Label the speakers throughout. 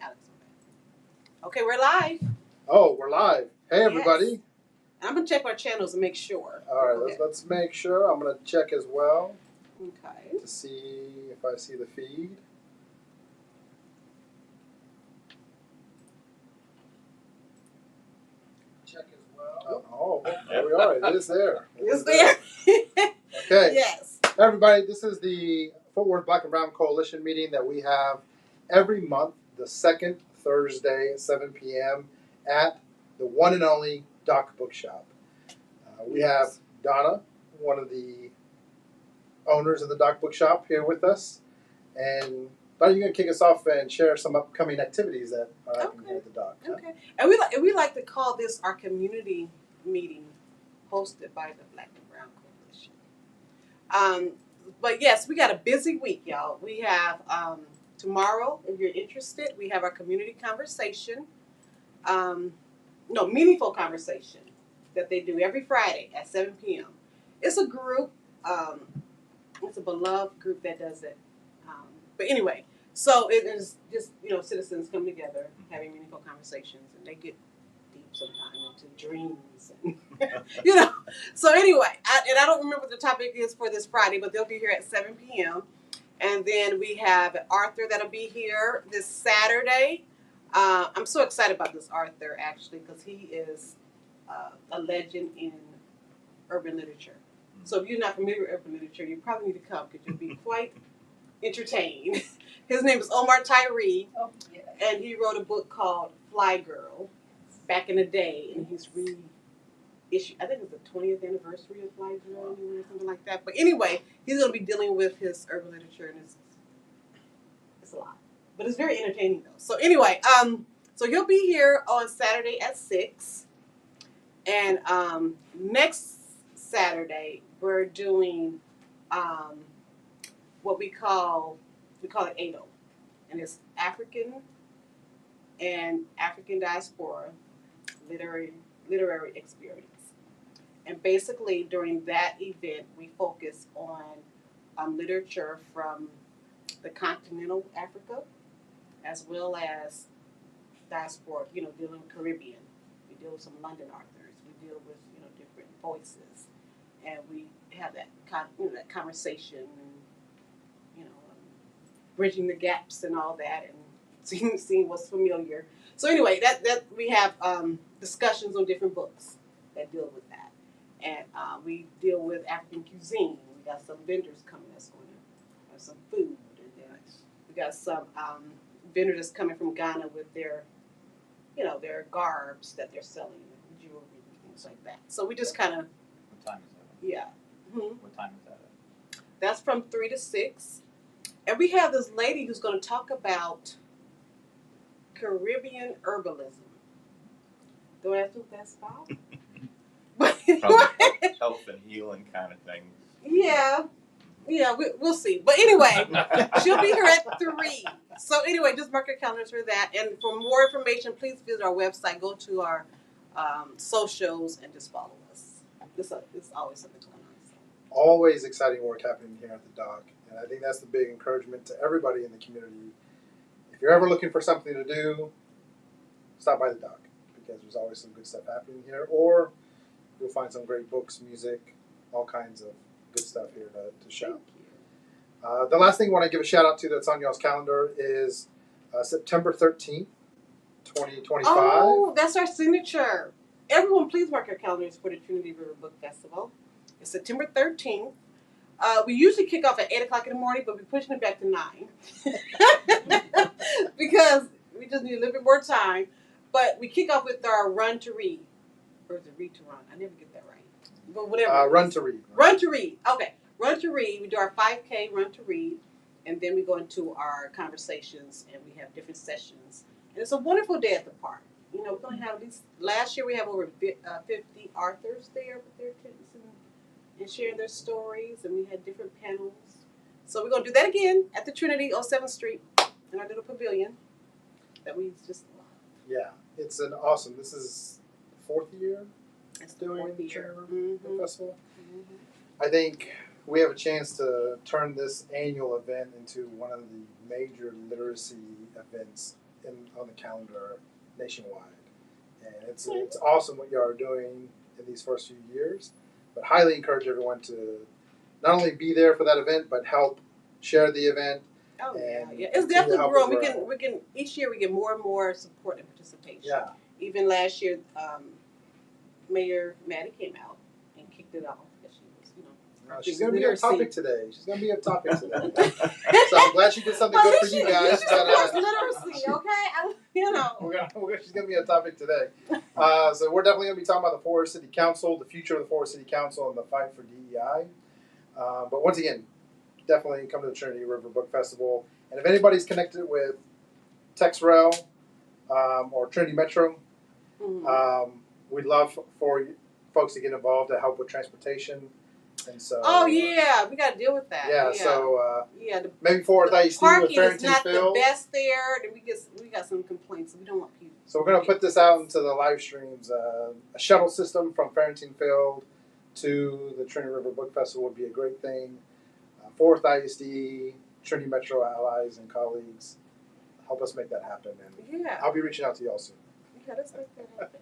Speaker 1: Alex. Okay, we're live.
Speaker 2: Oh, we're live. Hey, everybody.
Speaker 1: Yes. I'm going to check our channels and make sure.
Speaker 2: All right, let's make sure. I'm going to check as well.
Speaker 1: Okay.
Speaker 2: To see if I see the feed. Check as well. Oh, there we are. It is there.
Speaker 1: It's there.
Speaker 2: Okay.
Speaker 1: Yes.
Speaker 2: Everybody, this is the Fort Worth Black and Brown Coalition meeting that we have every month, the second Thursday at 7 p.m. at the one and only Doc Bookshop. We have Donna, one of the owners of the Doc Bookshop, here with us. And Donna, you're going to kick us off and share some upcoming activities that are happening here at the Doc. Huh?
Speaker 1: Okay. And we like to call this our community meeting hosted by the Black and Brown Coalition. But yes, we got a busy week, y'all. We have tomorrow, if you're interested, we have our community conversation. Meaningful conversation that they do every Friday at 7 p.m. It's a group. It's a beloved group that does it. But anyway, so it is just, citizens come together having meaningful conversations, and they get deep sometimes into dreams. And, So anyway, I don't remember what the topic is for this Friday, but they'll be here at 7 p.m. And then we have Arthur that'll be here this Saturday. I'm so excited about this Arthur, actually, because he is a legend in urban literature. So if you're not familiar with urban literature, you probably need to come because you'll be quite entertained. His name is Omar Tyree, and he wrote a book called Fly Girl back in the day, and he's reissued. I think it's the 20th anniversary of Fly Girl or something like that. But anyway, he's going to be dealing with his urban literature, and it's a lot. But it's very entertaining, though. So anyway, so he'll be here on Saturday at 6. And next Saturday, we're doing what we call it ADO. And it's African and African diaspora literary experience. And basically, during that event, we focus on literature from the continental Africa, as well as diaspora, dealing with Caribbean. We deal with some London authors. We deal with, different voices. And we have that conversation and, bridging the gaps and all that and seeing what's familiar. So anyway, that we have discussions on different books that deal with that. And we deal with African cuisine. We got some vendors coming that's going to have some food. And then we got some vendors that's coming from Ghana with their garbs that they're selling, jewelry and things like that. So we just kind of.
Speaker 3: What time is that?
Speaker 1: Yeah. Mm-hmm.
Speaker 3: What time is that at?
Speaker 1: That's from 3 to 6. And we have this lady who's going to talk about Caribbean herbalism. Do I have to that's about?
Speaker 3: Probably health and healing kind of things.
Speaker 1: Yeah, we'll see. But anyway, she'll be here at 3. So anyway, just mark your calendars for that. And for more information, please visit our website. Go to our socials and just follow us. It's always something going on. So.
Speaker 2: Always exciting work happening here at the Doc. And I think that's the big encouragement to everybody in the community. If you're ever looking for something to do, stop by the Doc, because there's always some good stuff happening here. Or you'll find some great books, music, all kinds of good stuff here to shop. The last thing I want to give a shout out to that's on y'all's calendar is September 13th, 2025.
Speaker 1: Oh, that's our signature. Everyone, please mark your calendars for the Trinity River Book Festival. It's September 13th. We usually kick off at 8 o'clock in the morning, but we're pushing it back to 9 because we just need a little bit more time. But we kick off with our Run to Read. Or is it Read to Run? I never get that right. But whatever.
Speaker 2: Run to Read.
Speaker 1: Run to Read. Okay. Run to Read. We do our 5K Run to Read. And then we go into our conversations and we have different sessions. And it's a wonderful day at the park. We're going to have these. Last year we have over 50 authors there with their kids and sharing their stories. And we had different panels. So we're going to do that again at the Trinity on 7th Street in our little pavilion that we just love.
Speaker 2: Yeah. It's an awesome. This is the 4th year.
Speaker 1: It's doing the
Speaker 2: Trinity River Festival. Mm-hmm. I think we have a chance to turn this annual event into one of the major literacy events on the calendar nationwide. And it's awesome what you are doing in these first few years, but highly encourage everyone to not only be there for that event, but help share the event.
Speaker 1: Oh yeah,
Speaker 2: And
Speaker 1: yeah. It's
Speaker 2: continue to
Speaker 1: definitely
Speaker 2: help
Speaker 1: growing.
Speaker 2: it grow.
Speaker 1: We can each year we get more and more support and participation.
Speaker 2: Yeah.
Speaker 1: Even last year, Mayor Maddie came out and kicked it off because she was,
Speaker 2: She's going to be a
Speaker 1: literacy.
Speaker 2: topic today. She's going to be a topic today. So I'm glad she did something good for you guys.
Speaker 1: That's literacy, okay?
Speaker 2: She's going to be a topic today. So we're definitely going to be talking about the Forest City Council, the future of the Forest City Council, and the fight for DEI. But once again, definitely come to the Trinity River Book Festival. And if anybody's connected with TexRail or Trinity Metro, we'd love for folks to get involved to help with transportation. And so,
Speaker 1: oh yeah, we got to deal with that.
Speaker 2: Yeah, so
Speaker 1: the
Speaker 2: maybe Forest ISD with
Speaker 1: parking is
Speaker 2: Farrington
Speaker 1: not
Speaker 2: Field.
Speaker 1: the best there. And we got some complaints, so we don't want people.
Speaker 2: So we're going to put this out into the live streams. A shuttle system from Farrington Field to the Trinity River Book Festival would be a great thing. Forest ISD, Trinity Metro allies and colleagues, help us make that happen. And
Speaker 1: Yeah.
Speaker 2: I'll be reaching out to y'all soon.
Speaker 1: Yeah, let's make that happen.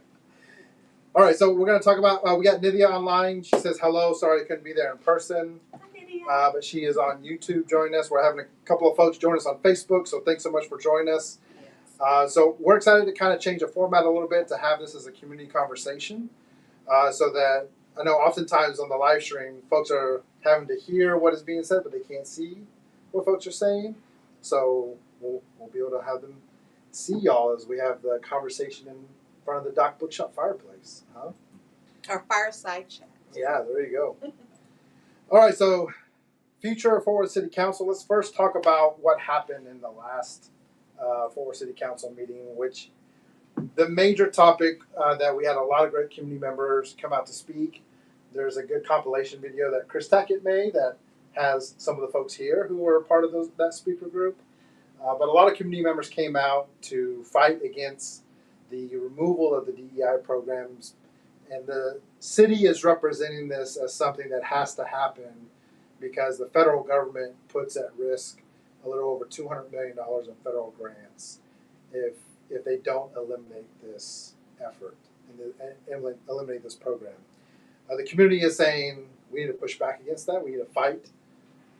Speaker 2: All right, so we're going to talk about, we got Nithya online. She says, hello, sorry I couldn't be there in person.
Speaker 1: Hi, Lydia.
Speaker 2: But she is on YouTube joining us. We're having a couple of folks join us on Facebook, so thanks so much for joining us.
Speaker 1: Yes.
Speaker 2: So we're excited to kind of change the format a little bit to have this as a community conversation, so that I know oftentimes on the live stream, folks are having to hear what is being said, but they can't see what folks are saying. So we'll be able to have them see y'all as we have the conversation in front of the Doc Bookshop fireplace. Huh?
Speaker 1: Our fireside chat.
Speaker 2: Yeah, there you go. All right, so future of Forward City Council. Let's first talk about what happened in the last Forward City Council meeting, which the major topic that we had a lot of great community members come out to speak. There's a good compilation video that Chris Tackett made that has some of the folks here who were part of that speaker group. But a lot of community members came out to fight against the removal of the DEI programs. And the city is representing this as something that has to happen because the federal government puts at risk a little over $200 million in federal grants if they don't eliminate this effort and eliminate this program. The community is saying we need to push back against that. We need to fight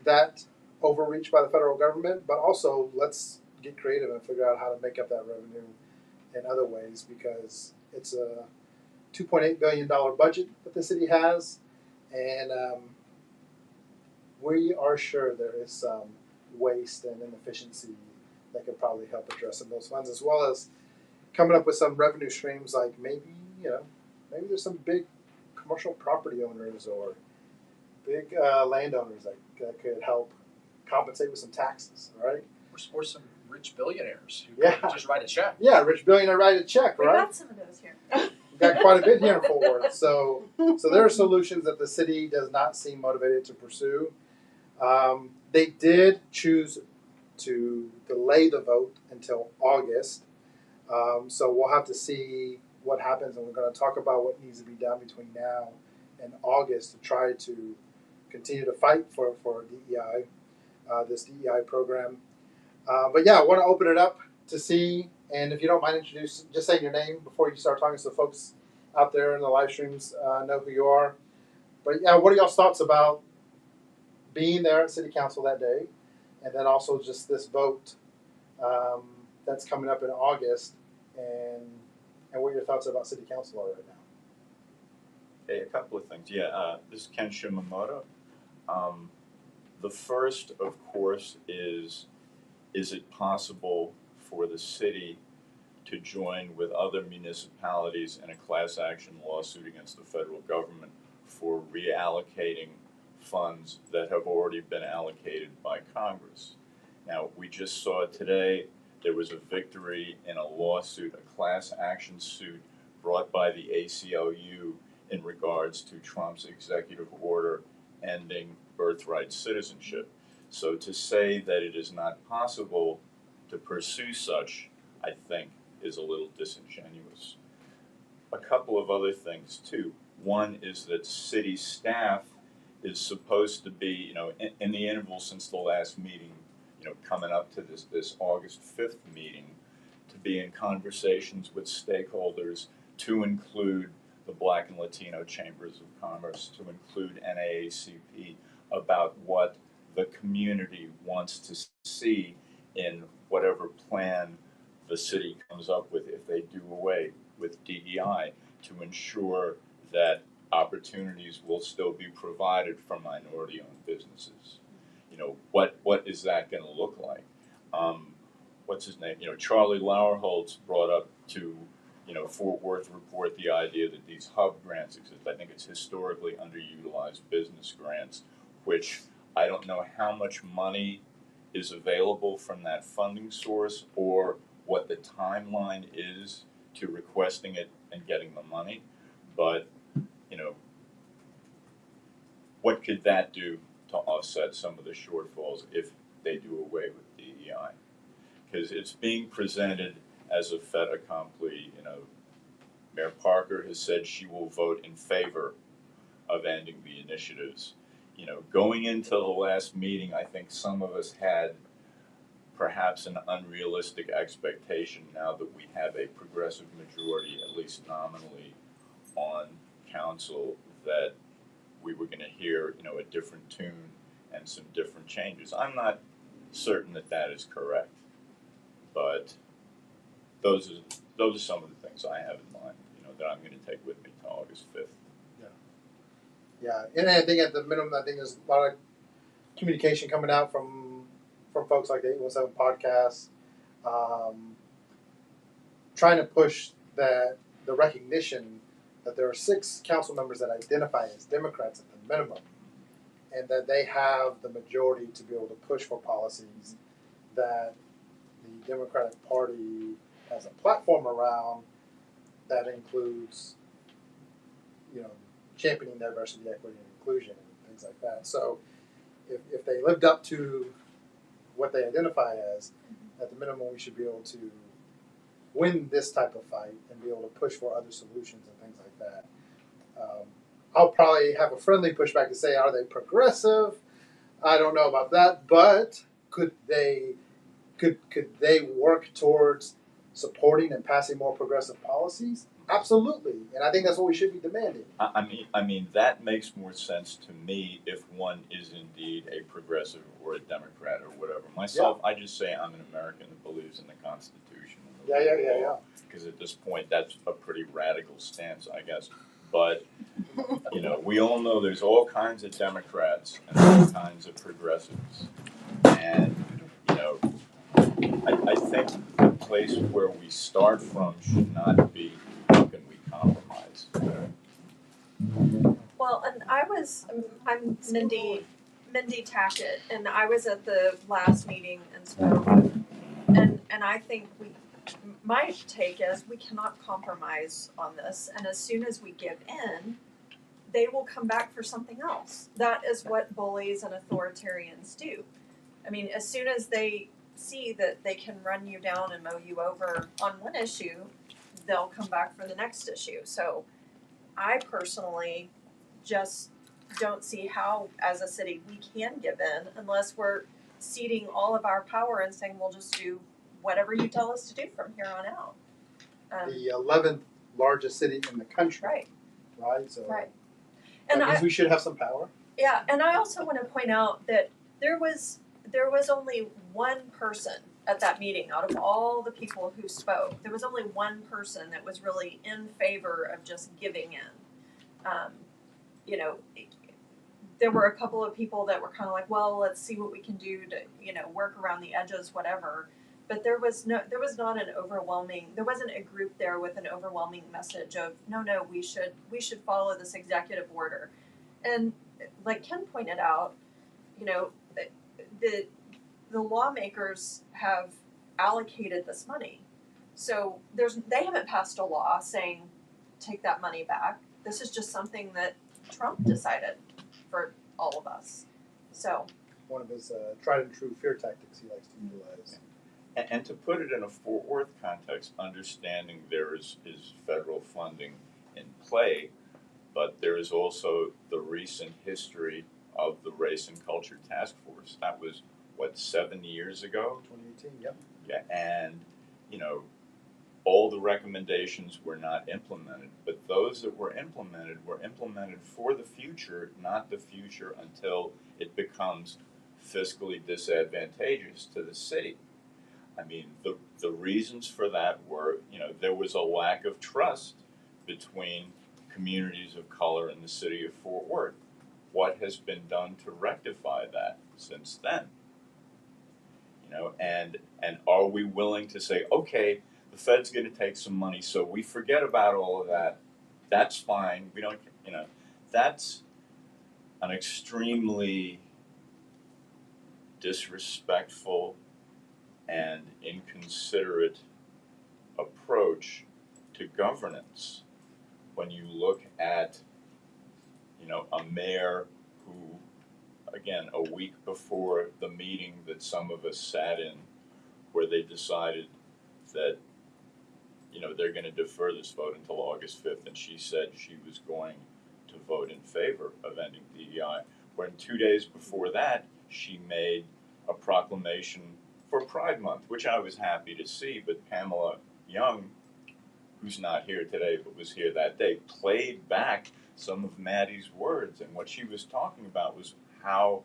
Speaker 2: that overreach by the federal government, but also let's get creative and figure out how to make up that revenue in other ways because it's a $2.8 billion budget that the city has, and we are sure there is some waste and inefficiency that could probably help address some of those funds, as well as coming up with some revenue streams like maybe there's some big commercial property owners or big landowners that could help compensate with some taxes, right?
Speaker 4: Or some rich billionaires who
Speaker 2: Yeah.
Speaker 4: could just write a check.
Speaker 2: Yeah, rich billionaire write a check,
Speaker 5: We
Speaker 2: right?
Speaker 5: got some of those here.
Speaker 2: We've got quite a bit here in Fort Worth. So there are solutions that the city does not seem motivated to pursue. They did choose to delay the vote until August. So we'll have to see what happens, and we're going to talk about what needs to be done between now and August to try to continue to fight for DEI, this DEI program. But yeah, I want to open it up to see, and if you don't mind just saying your name before you start talking so folks out there in the live streams know who you are. But yeah, what are y'all's thoughts about being there at City Council that day, and then also just this vote that's coming up in August, and what your thoughts about City Council are right now?
Speaker 3: Okay, a couple of things. Yeah, this is Ken Shimamoto. The first, of course, is it possible for the city to join with other municipalities in a class action lawsuit against the federal government for reallocating funds that have already been allocated by Congress? Now, we just saw today there was a victory in a lawsuit, a class action suit brought by the ACLU in regards to Trump's executive order ending birthright citizenship. So to say that it is not possible to pursue such, I think, is a little disingenuous. A couple of other things too. One is that city staff is supposed to be, in the interval since the last meeting, coming up to this August 5th meeting, to be in conversations with stakeholders to include the Black and Latino Chambers of Commerce, to include NAACP, about what the community wants to see in whatever plan the city comes up with if they do away with DEI, to ensure that opportunities will still be provided for minority-owned businesses. You know, what is that going to look like? What's his name? You know, Charlie Lauerholtz brought up to, you know, Fort Worth Report the idea that these hub grants exist. I think it's historically underutilized business grants, which I don't know how much money is available from that funding source or what the timeline is to requesting it and getting the money. But, you know, what could that do to offset some of the shortfalls if they do away with DEI? Because it's being presented as a fait accompli. You know, Mayor Parker has said she will vote in favor of ending the initiatives. You know, going into the last meeting, I think some of us had perhaps an unrealistic expectation now that we have a progressive majority, at least nominally, on council, that we were going to hear, you know, a different tune and some different changes. I'm not certain that that is correct, but those are some of the things I have in mind, you know, that I'm going to take with me to August 5th.
Speaker 2: Yeah, and I think at the minimum, I think there's a lot of communication coming out from folks like the 817 podcast, trying to push that the recognition that there are 6 council members that identify as Democrats at the minimum, and that they have the majority to be able to push for policies that the Democratic Party has a platform around that includes, you know, championing diversity, equity, and inclusion, and things like that. So if they lived up to what they identify as, at the minimum, we should be able to win this type of fight and be able to push for other solutions and things like that. I'll probably have a friendly pushback to say, are they progressive? I don't know about that, but could they work towards supporting and passing more progressive policies? Absolutely, and I think that's what we should be demanding.
Speaker 3: I mean that makes more sense to me if one is indeed a progressive or a Democrat or whatever. Myself, I just say I'm an American that believes in the Constitution. And the rule of law, because at this point, that's a pretty radical stance, I guess. But you know, we all know there's all kinds of Democrats and all kinds of progressives, and you know, I think the place where we start from should not be how can we compromise.
Speaker 5: Well, and I'm Mindy Tackett, and I was at the last meeting and spoke, and I think my take is we cannot compromise on this, and as soon as we give in, they will come back for something else. That is what bullies and authoritarians do. I mean, as soon as they see that they can run you down and mow you over on one issue, they'll come back for the next issue. So I personally just don't see how, as a city, we can give in unless we're ceding all of our power and saying we'll just do whatever you tell us to do from here on out.
Speaker 2: The 11th largest city in the country.
Speaker 5: Right.
Speaker 2: So
Speaker 5: Right.
Speaker 2: That
Speaker 5: And
Speaker 2: means we should have some power.
Speaker 5: Yeah, and I also want to point out that there was only one person at that meeting out of all the people who spoke. There was only one person that was really in favor of just giving in. You know, there were a couple of people that were kind of like, well, let's see what we can do to, you know, work around the edges, whatever. But there wasn't a group there with an overwhelming message of no, we should follow this executive order. And like Ken pointed out, you know, the lawmakers have allocated this money. So they haven't passed a law saying take that money back. This is just something that Trump decided for all of us. So
Speaker 2: One of his tried and true fear tactics he likes to utilize.
Speaker 3: And to put it in a Fort Worth context, understanding there is federal funding in play, but there is also the recent history of the Race and Culture Task Force. That was, 7 years ago?
Speaker 2: 2018, yep.
Speaker 3: Yeah, and, you know, all the recommendations were not implemented, but those that were implemented for the future, not the future until it becomes fiscally disadvantageous to the city. I mean, the reasons for that were, there was a lack of trust between communities of color in the city of Fort Worth. What has been done to rectify that since then? And are we willing to say, okay, the Fed's going to take some money, so we forget about all of that. That's fine. We don't, that's an extremely disrespectful and inconsiderate approach to governance. When you look at, a mayor who, again, a week before the meeting that some of us sat in, where they decided that, they're going to defer this vote until August 5th, and she said she was going to vote in favor of ending DEI. When 2 days before that, she made a proclamation for Pride Month, which I was happy to see, but Pamela Young, who's not here today but was here that day, played back some of Maddie's words, and what she was talking about was how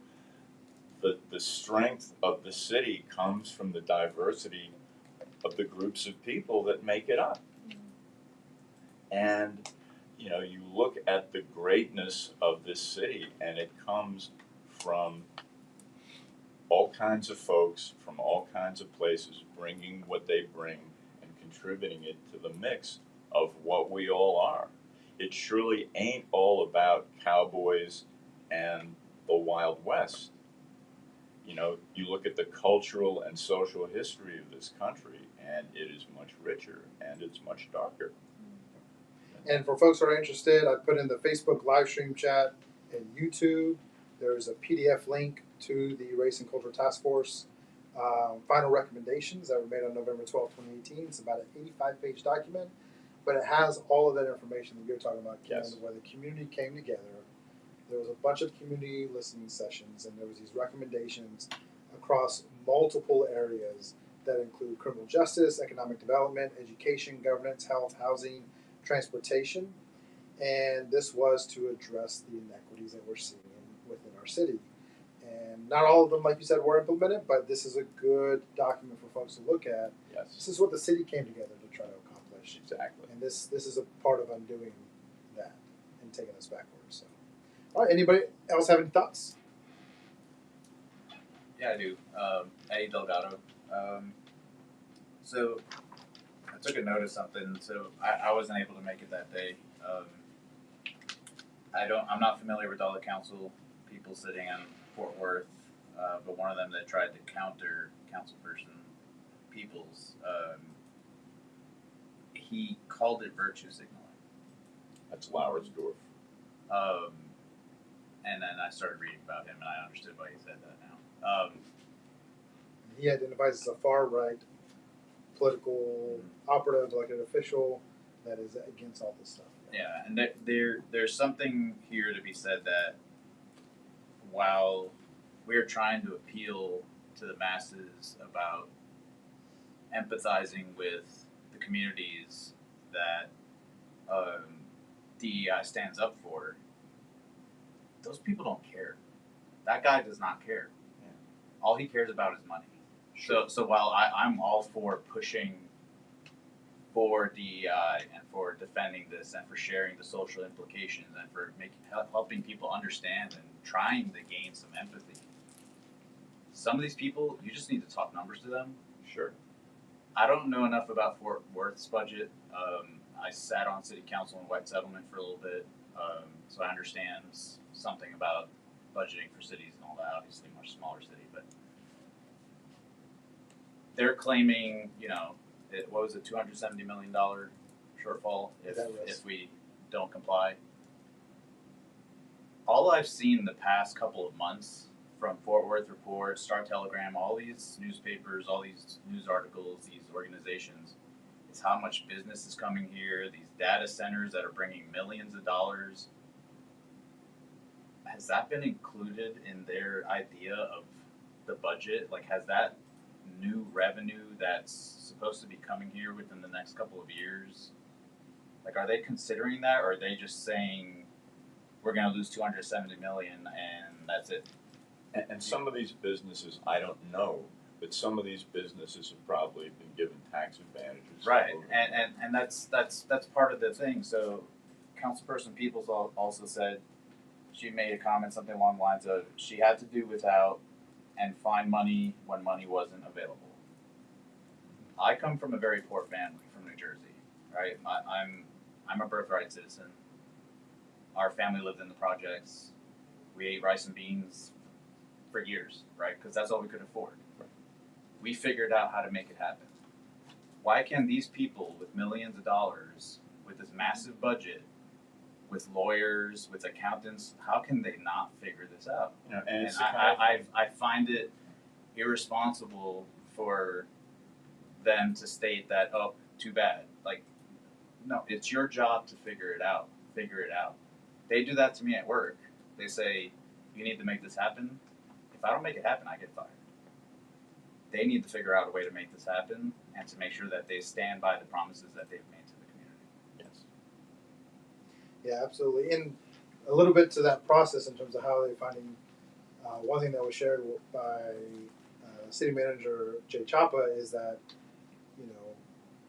Speaker 3: the strength of the city comes from the diversity of the groups of people that make it up. And you look at the greatness of this city, and it comes from all kinds of folks from all kinds of places bringing what they bring and contributing it to the mix of what we all are. It surely ain't all about cowboys and the Wild West. You look at the cultural and social history of this country, and it is much richer and it's much darker.
Speaker 2: And for folks who are interested, I put in the Facebook live stream chat and YouTube. There's a PDF link to the Race and Culture Task Force final recommendations that were made on November 12, 2018. It's about an 85-page document, but it has all of that information that you're talking about, Ken,
Speaker 3: Yes.
Speaker 2: where the community came together. There was a bunch of community listening sessions, and there was these recommendations across multiple areas that include criminal justice, economic development, education, governance, health, housing, transportation. And this was to address the inequities that we're seeing within our city. And not all of them, like you said, were implemented, but this is a good document for folks to look at.
Speaker 3: Yes,
Speaker 2: This is what the city came together to try to accomplish.
Speaker 3: exactly.
Speaker 2: And this is a part of undoing that and taking us backwards. So, all right, anybody else have any thoughts?
Speaker 6: Yeah, I do. Eddie Delgado. So I took a note of something. So I wasn't able to make it that day. I'm not familiar with all the council people sitting in Fort Worth, but one of them that tried to counter councilperson Peoples, he called it virtue signaling.
Speaker 3: That's Lauersdorf.
Speaker 6: And then I started reading about him, and I understood why he said that now.
Speaker 2: He identifies as a far right political operative, like an official that is against all this stuff.
Speaker 6: Yeah, and there's something here to be said that while we're trying to appeal to the masses about empathizing with the communities that DEI stands up for, those people don't care. That guy does not care.
Speaker 3: Yeah.
Speaker 6: All he cares about is money. So while I'm all for pushing for DEI and for defending this and for sharing the social implications and for helping people understand and trying to gain some empathy, some of these people, you just need to talk numbers to them.
Speaker 3: Sure.
Speaker 6: I don't know enough about Fort Worth's budget. I sat on city council in White Settlement for a little bit, so I understand something about budgeting for cities and all that. Obviously, a much smaller city, but they're claiming, what was it, $270 million shortfall if we don't comply. All I've seen the past couple of months from Fort Worth Report, Star Telegram, all these newspapers, all these news articles, these organizations, is how much business is coming here, these data centers that are bringing millions of dollars. Has that been included in their idea of the budget? Like, has that new revenue that's supposed to be coming here within the next couple of years? Like, are they considering that, or are they just saying we're going to lose 270 million and that's it?
Speaker 3: And some of these businesses, I don't know, but some of these businesses have probably been given tax advantages.
Speaker 6: Right,
Speaker 3: over-
Speaker 6: and that's part of the thing. So, Councilperson Peoples also said, she made a comment something along the lines of she had to do without and find money when money wasn't available. I come from a very poor family from New Jersey, right? I'm a birthright citizen. Our family lived in the projects. We ate rice and beans for years, right? Because that's all we could afford. We figured out how to make it happen. Why can these people with millions of dollars, with this massive budget, with lawyers, with accountants, how can they not figure this out?
Speaker 3: You know, and
Speaker 6: And
Speaker 3: it's the kind of
Speaker 6: I find it irresponsible for them to state that, oh, too bad. Like, no, it's your job to figure it out. Figure it out. They do that to me at work. They say, you need to make this happen. If I don't make it happen, I get fired. They need to figure out a way to make this happen and to make sure that they stand by the promises that they've made to the community.
Speaker 3: yes.
Speaker 2: Yeah, absolutely. And a little bit to that process in terms of how they're finding. One thing that was shared by City Manager Jay Chapa is that, you know,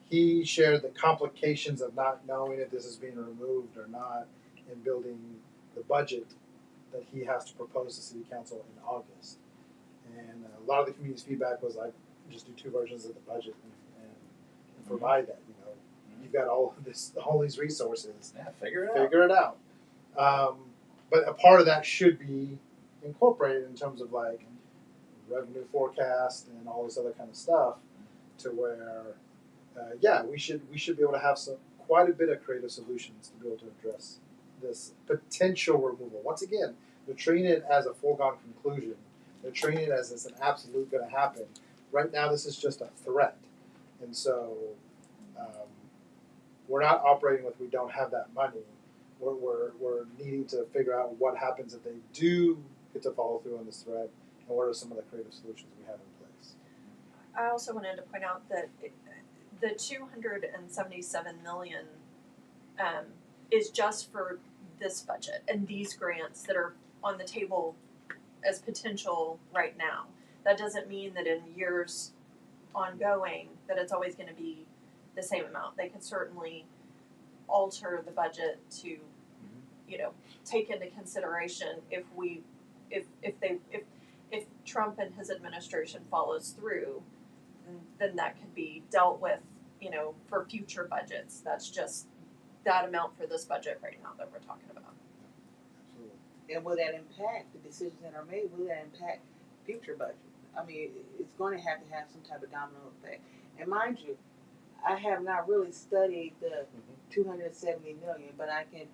Speaker 2: he shared the complications of not knowing if this is being removed or not in building the budget that he has to propose to City Council in August. And a lot of the community's feedback was like, just do 2 versions of the budget and provide that. You know, you've got all these resources.
Speaker 6: Yeah, figure it out.
Speaker 2: Figure it out. But a part of that should be incorporated in terms of like revenue forecast and all this other kind of stuff, to where, we should be able to have quite a bit of creative solutions to be able to address this potential removal. Once again, they're treating it as a foregone conclusion. They're treating it as it's an absolute going to happen. Right now, this is just a threat, and so we're not operating with we don't have that money. We're needing to figure out what happens if they do get to follow through on this threat, and what are some of the creative solutions we have in place.
Speaker 5: I also wanted to point out that the 277 million is just for this budget and these grants that are on the table as potential right now. That doesn't mean that in years ongoing that it's always going to be the same amount. They can certainly alter the budget to, you know, take into consideration if Trump and his administration follows through, then that could be dealt with, you know, for future budgets. That's just that amount for this budget right now that we're talking about.
Speaker 2: Absolutely.
Speaker 1: And will that impact the decisions that are made? Will that impact future budgets? I mean, it's going to have some type of domino effect. And mind you, I have not really studied the 270 million, but I can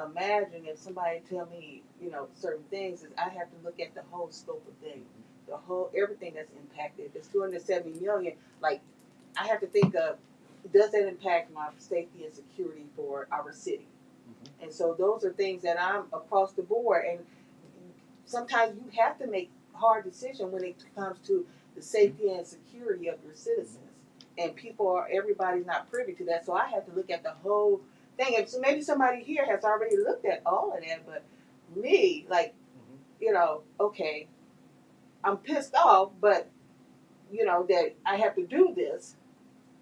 Speaker 1: imagine if somebody tell me, you know, certain things, is I have to look at the whole scope of things, the whole everything that's impacted. If it's 270 million, like I have to think of, does that impact my safety and security for our city? And so those are things that I'm across the board, and sometimes you have to make hard decisions when it comes to the safety and security of your citizens. And everybody's not privy to that, so I have to look at the whole thing. And so maybe somebody here has already looked at all of that, but me, like, you know, okay, I'm pissed off, but you know that I have to do this,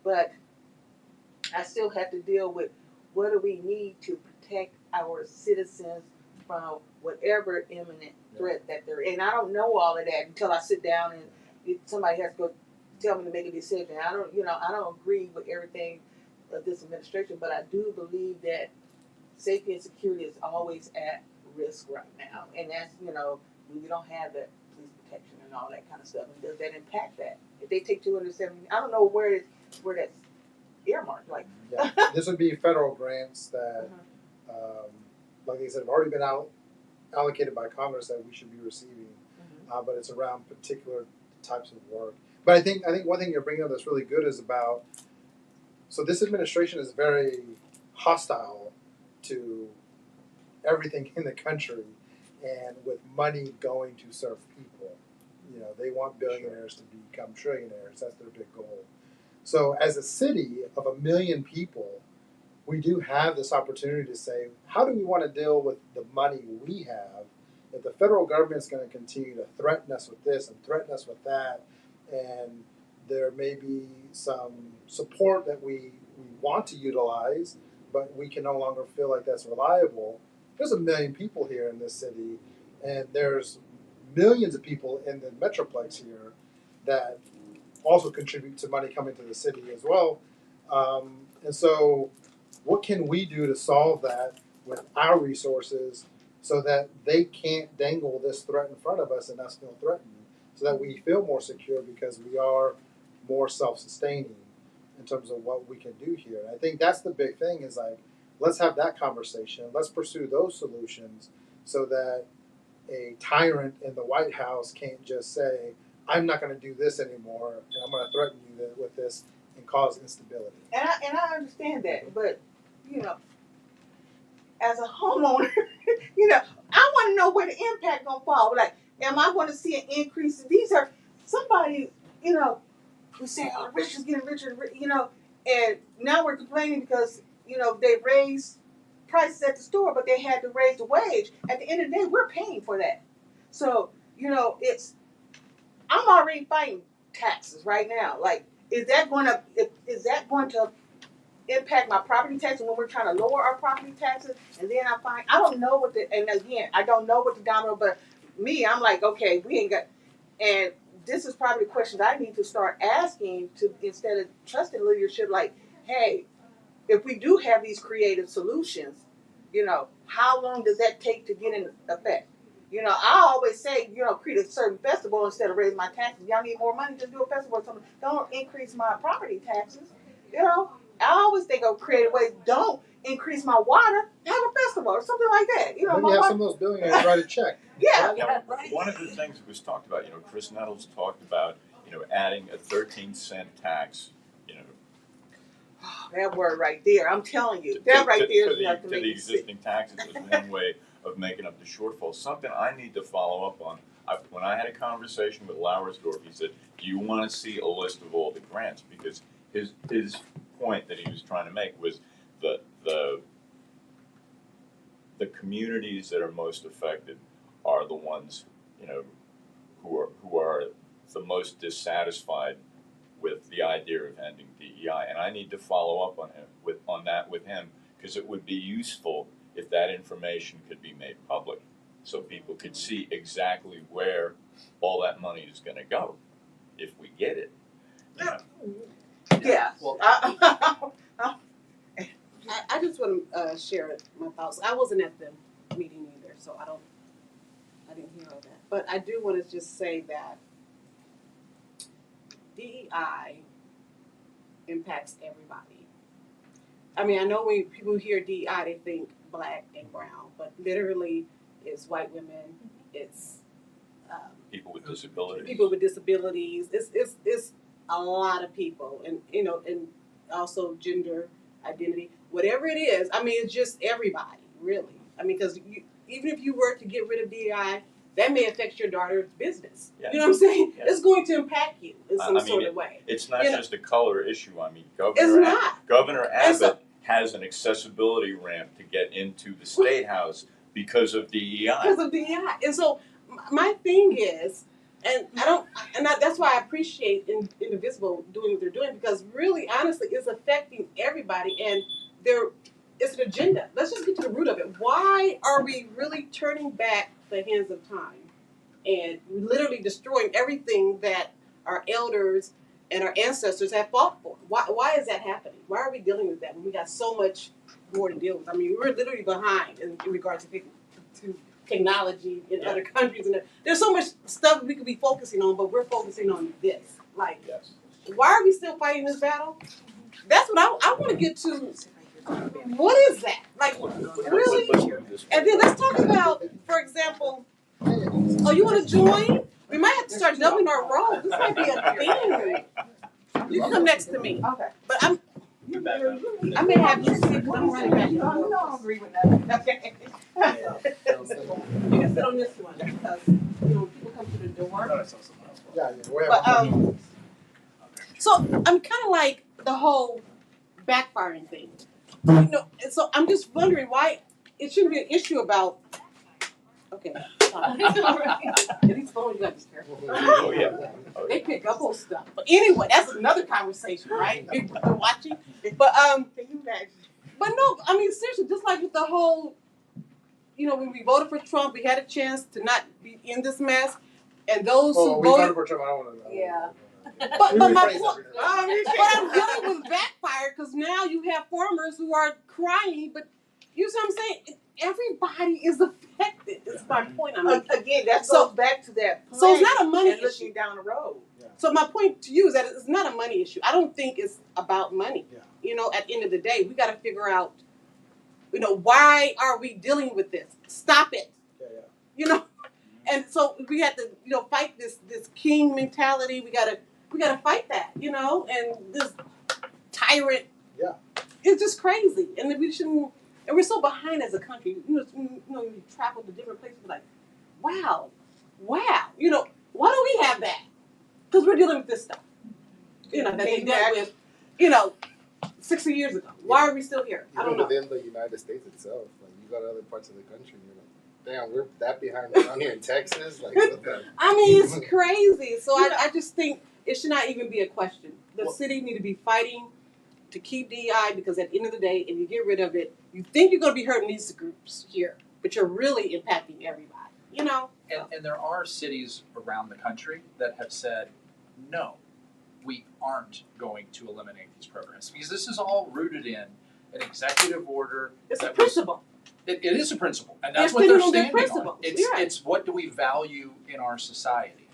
Speaker 1: but I still have to deal with what do we need to protect our citizens from whatever imminent threat that they're in. I don't know all of that until I sit down and somebody has to go tell me to make a decision. I don't agree with everything of this administration, but I do believe that safety and security is always at risk right now, and that's, you know, we don't have that police protection and all that kind of stuff. And does that impact that? If they take 270, I don't know where that's earmarked. Like,
Speaker 2: Yeah, this would be federal grants that, like I said, have already been allocated by Congress that we should be receiving, but it's around particular types of work. But I think one thing you're bringing up that's really good is about, so this administration is very hostile to everything in the country, and with money going to serve people. You know, they want billionaires to become trillionaires. That's their big goal. So as a city of 1 million people, we do have this opportunity to say, how do we want to deal with the money we have? If the federal government is going to continue to threaten us with this and threaten us with that, and there may be some support that we want to utilize, but we can no longer feel like that's reliable. There's 1 million people here in this city, and there's millions of people in the Metroplex here that also contribute to money coming to the city as well. And so what can we do to solve that with our resources so that they can't dangle this threat in front of us and us feel threatened, so that we feel more secure because we are more self-sustaining in terms of what we can do here. And I think that's the big thing is like, let's have that conversation. Let's pursue those solutions so that a tyrant in the White House can't just say, I'm not going to do this anymore and I'm going to threaten you with this and cause instability.
Speaker 1: And I understand that, but you know, as a homeowner, you know, I want to know where the impact gonna fall. Like, am I going to see an increase? These are somebody, you know, we say, oh, rich is getting richer, you know, and now we're complaining because you know they raised prices at the store, but they had to raise the wage. At the end of the day, we're paying for that. So you know, I'm already fighting taxes right now. Like, is that going to impact my property taxes when we're trying to lower our property taxes? And then I don't know I don't know what the domino, but I'm like, okay, we ain't got, and this is probably the questions I need to start asking to, instead of trusting leadership, like, hey, if we do have these creative solutions, you know, how long does that take to get in effect? You know, I always say, you know, create a certain festival instead of raising my taxes. Y'all need more money, just do a festival or something. Don't increase my property taxes. You know, I always think of creative ways. Don't increase my water. Have a festival or something like that. You know,
Speaker 2: Maybe have some of those billionaires write a check.
Speaker 1: Yeah.
Speaker 3: Now, one of the things that was talked about, you know, Chris Nettles talked about, you know, adding a 13-cent tax, you know,
Speaker 1: That word right there, I'm telling you, that right there is enough to
Speaker 3: to
Speaker 1: make
Speaker 3: the
Speaker 1: me sick.
Speaker 3: existing taxes is one way of making up the shortfall. Something I need to follow up on. When I had a conversation with Lauersdorf, he said, "Do you want to see a list of all the grants?" Because his point that he was trying to make was the communities that are most affected are the ones, you know, who are the most dissatisfied with the idea of ending DEI, and I need to follow up on that with him because it would be useful if that information could be made public, so people could see exactly where all that money is going to go if we get it. You know?
Speaker 1: Yeah.
Speaker 4: Well,
Speaker 1: I just want to share my thoughts. I wasn't at the meeting either, so I didn't hear all that. But I do want to just say that DEI impacts everybody. I mean, I know when people hear DEI, they think black and brown, but literally it's white women, it's
Speaker 3: People with disabilities.
Speaker 1: people with disabilities. It's a lot of people, and you know, and also gender identity, whatever it is. I mean, it's just everybody, really. I mean, because even if you were to get rid of DEI, that may affect your daughter's business.
Speaker 3: Yeah.
Speaker 1: You know what I'm saying?
Speaker 3: Yeah.
Speaker 1: It's going to impact you in some
Speaker 3: I mean,
Speaker 1: sort of way.
Speaker 3: It's not
Speaker 1: You know,
Speaker 3: just a color issue. I mean,
Speaker 1: it's not.
Speaker 3: Governor
Speaker 1: And so-
Speaker 3: Abbott has an accessibility ramp to get into the State House because of DEI.
Speaker 1: Because of DEI. And so my thing is, that's why I appreciate Indivisible doing what they're doing, because really, honestly, it's affecting everybody, and it's an agenda. Let's just get to the root of it. Why are we really turning back the hands of time and literally destroying everything that our elders and our ancestors have fought for? Why is that happening? Why are we dealing with that when we got so much more to deal with? I mean, we're literally behind in regards to technology in other countries, and there's so much stuff we could be focusing on, but we're focusing on this. Like,
Speaker 3: Yes.
Speaker 1: why are we still fighting this battle? That's what I want to get to. What is that? Like, really?
Speaker 3: Let's move this
Speaker 1: And then let's talk about, for example, oh, you want to join? We might have to start doubling our roles. This might be a thing. You can come next to me.
Speaker 7: Okay.
Speaker 1: But I may have you sit, because I'm running back.
Speaker 7: You don't agree with that.
Speaker 1: Okay. You can sit on this one, because, you know, when people come to the door,
Speaker 2: Yeah, we have.
Speaker 1: But so I'm kind of like the whole backfiring thing. You know, and so I'm just wondering why it shouldn't be an issue about. Okay. These phones, you gotta be careful.
Speaker 3: Oh, yeah. Oh,
Speaker 1: They pick up on stuff. But anyway, that's another conversation, right? Big brother watching. But can you imagine? But no, I mean seriously, just like with the whole, you know, when we voted for Trump, we had a chance to not be in this mess, and those who
Speaker 2: we voted
Speaker 1: voted.
Speaker 2: for Trump. I don't want to.
Speaker 7: Yeah.
Speaker 1: But my
Speaker 2: rephrase
Speaker 1: point,
Speaker 2: that.
Speaker 1: but I'm dealing with backfire because now you have farmers who are crying. But you see what I'm saying? Everybody is affected. It's my point. I'm making.
Speaker 7: Again, that
Speaker 1: So-
Speaker 7: goes back to that.
Speaker 1: So it's not a money
Speaker 7: and
Speaker 1: issue.
Speaker 7: looking down the road.
Speaker 1: So my point to you is that it's not a money issue. I don't think it's about money.
Speaker 2: Yeah.
Speaker 1: You know, at the end of the day, we got to figure out, you know, why are we dealing with this? Stop it.
Speaker 2: Yeah.
Speaker 1: You know, and so we have to, you know, fight this king mentality. We gotta fight that. You know, and this tyrant.
Speaker 2: Yeah.
Speaker 1: It's just crazy, and we shouldn't. And we're so behind as a country. You know, when you travel to different places, we're like, wow. You know, why don't we have that? Because we're dealing with this stuff. You know, that they dealt with, you know, 60 years ago. Why are we still here? I don't
Speaker 8: Even
Speaker 1: know.
Speaker 8: within the United States itself, like you go to other parts of the country, and you're like, damn, we're that behind down here in Texas. Like, what the?
Speaker 1: I mean, it's crazy. So I just think it should not even be a question. The city need to be fighting to keep DEI because at the end of the day, if you get rid of it, you think you're going to be hurting these groups here, but you're really impacting everybody. You know?
Speaker 4: And there are cities around the country that have said, no, we aren't going to eliminate these programs. Because this is all rooted in an executive order.
Speaker 1: It's a
Speaker 4: that was-
Speaker 1: principle.
Speaker 4: It is a principle, and that's
Speaker 1: It's
Speaker 4: what they're
Speaker 1: been on their
Speaker 4: standing on.
Speaker 1: principles,
Speaker 4: It's
Speaker 1: yeah.
Speaker 4: it's what do we value in our society,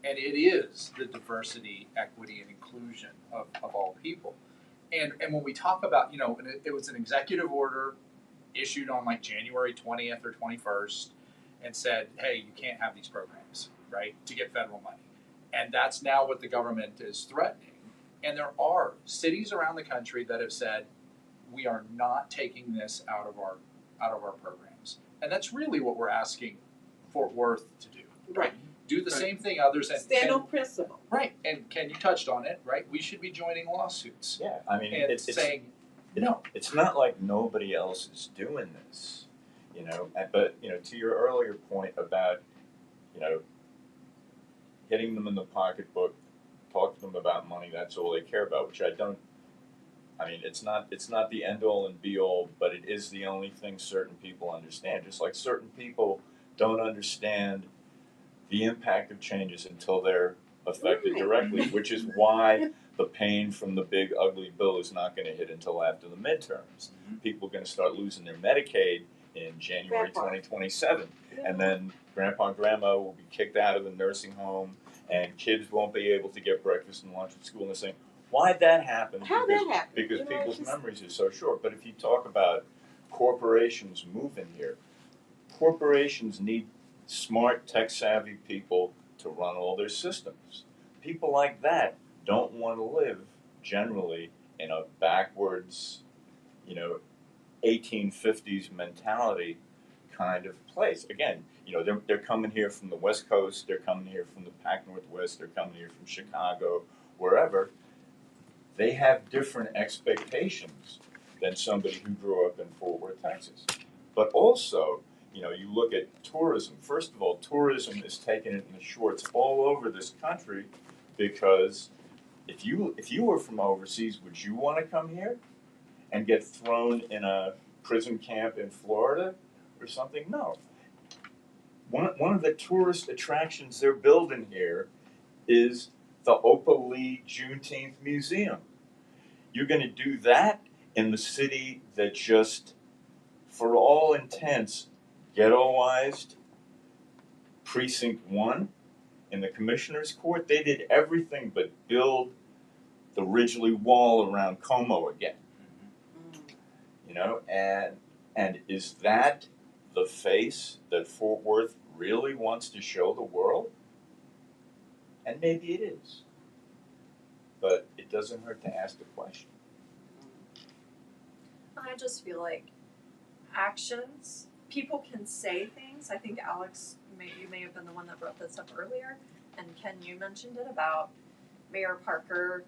Speaker 4: and it is the diversity, equity, and inclusion of all people. And when we talk about, you know, and it was an executive order issued on like January 20th or 21st, and said, hey, you can't have these programs, right, to get federal money, and that's now what the government is threatening. And there are cities around the country that have said, we are not taking this out of our programs. And that's really what we're asking Fort Worth to do.
Speaker 1: Right.
Speaker 4: Do the same thing others and
Speaker 1: Stand on principle.
Speaker 4: right. And Ken, you touched on it, right? We should be joining lawsuits
Speaker 3: Yeah, I mean,
Speaker 4: and
Speaker 3: it's
Speaker 4: saying no.
Speaker 3: It's not like nobody else is doing this, you know. But you know, to your earlier point about, you know, getting them in the pocketbook, talk to them about money. That's all they care about, which I don't. I mean, it's not the end all and be all, but it is the only thing certain people understand. Just like certain people don't understand the impact of changes until they're affected
Speaker 1: Right.
Speaker 3: directly, which is why the pain from the big ugly bill is not going to hit until after the midterms. People are going to start losing their Medicaid in January
Speaker 1: Grandpa.
Speaker 3: 2027, and then grandpa and grandma will be kicked out of the nursing home, and kids won't be able to get breakfast and lunch at school. And they're saying, why'd that happen?
Speaker 1: How
Speaker 3: because,
Speaker 1: that happen?
Speaker 3: Because
Speaker 1: You know,
Speaker 3: people's
Speaker 1: it's just-
Speaker 3: memories are so short. But if you talk about corporations moving here, corporations need smart, tech-savvy people to run all their systems. People like that don't want to live generally in a backwards, you know, 1850s mentality kind of place. Again, you know, they're coming here from the West Coast, they're coming here from the Pac Northwest, they're coming here from Chicago, wherever. They have different expectations than somebody who grew up in Fort Worth, Texas. But also, you know, you look at tourism. First of all, tourism is taking it in the shorts all over this country because if you were from overseas, would you want to come here and get thrown in a prison camp in Florida or something? No. One of the tourist attractions they're building here is the Opal Lee Juneteenth Museum. You're going to do that in the city that just, for all intents, ghettoized Precinct 1 in the Commissioner's Court. They did everything but build the Ridgely Wall around Como again. You know, and is that the face that Fort Worth really wants to show the world? And maybe it is. But it doesn't hurt to ask the question.
Speaker 5: I just feel like actions, people can say things. I think Alex, you may have been the one that brought this up earlier. and Ken, you mentioned it about Mayor Parker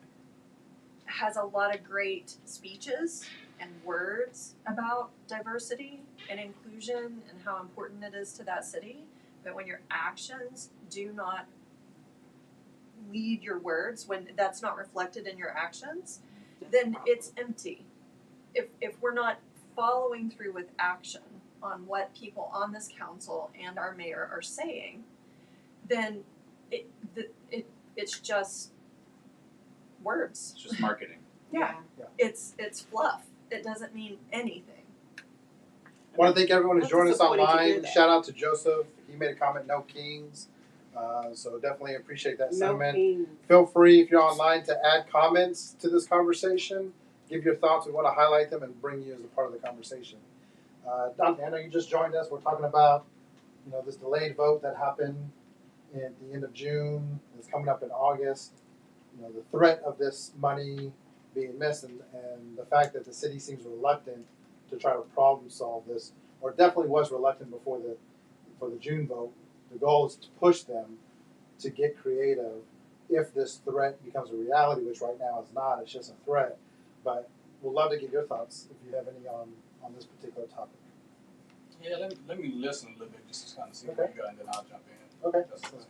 Speaker 5: has a lot of great speeches and words about diversity and inclusion and how important it is to that city. But when your actions do not lead your words, when that's not reflected in your actions, then it's empty. If we're not following through with action on what people on this council and our mayor are saying, then it's just words.
Speaker 6: It's just marketing.
Speaker 5: Yeah. It's fluff. It doesn't mean anything.
Speaker 2: I want to thank everyone who's
Speaker 1: What's
Speaker 2: joined us
Speaker 1: disappointing to hear
Speaker 2: online.
Speaker 1: that?
Speaker 2: Shout out to Joseph. He made a comment, no kings. So definitely appreciate that
Speaker 1: No
Speaker 2: sentiment.
Speaker 1: king.
Speaker 2: Feel free, if you're online, to add comments to this conversation. Give your thoughts. We want to highlight them and bring you as a part of the conversation. Dante, I know you just joined us. We're talking about, this delayed vote that happened at the end of June. It's coming up in August. The threat of this money being missed and the fact that the city seems reluctant to try to problem solve this, or definitely was reluctant before the June vote. The goal is to push them to get creative if this threat becomes a reality, which right now is not. It's just a threat. But we'd love to get your thoughts if you have any on this particular topic.
Speaker 9: Yeah, let me listen a little bit just to kind of see what you got, and then I'll jump in.
Speaker 2: Okay.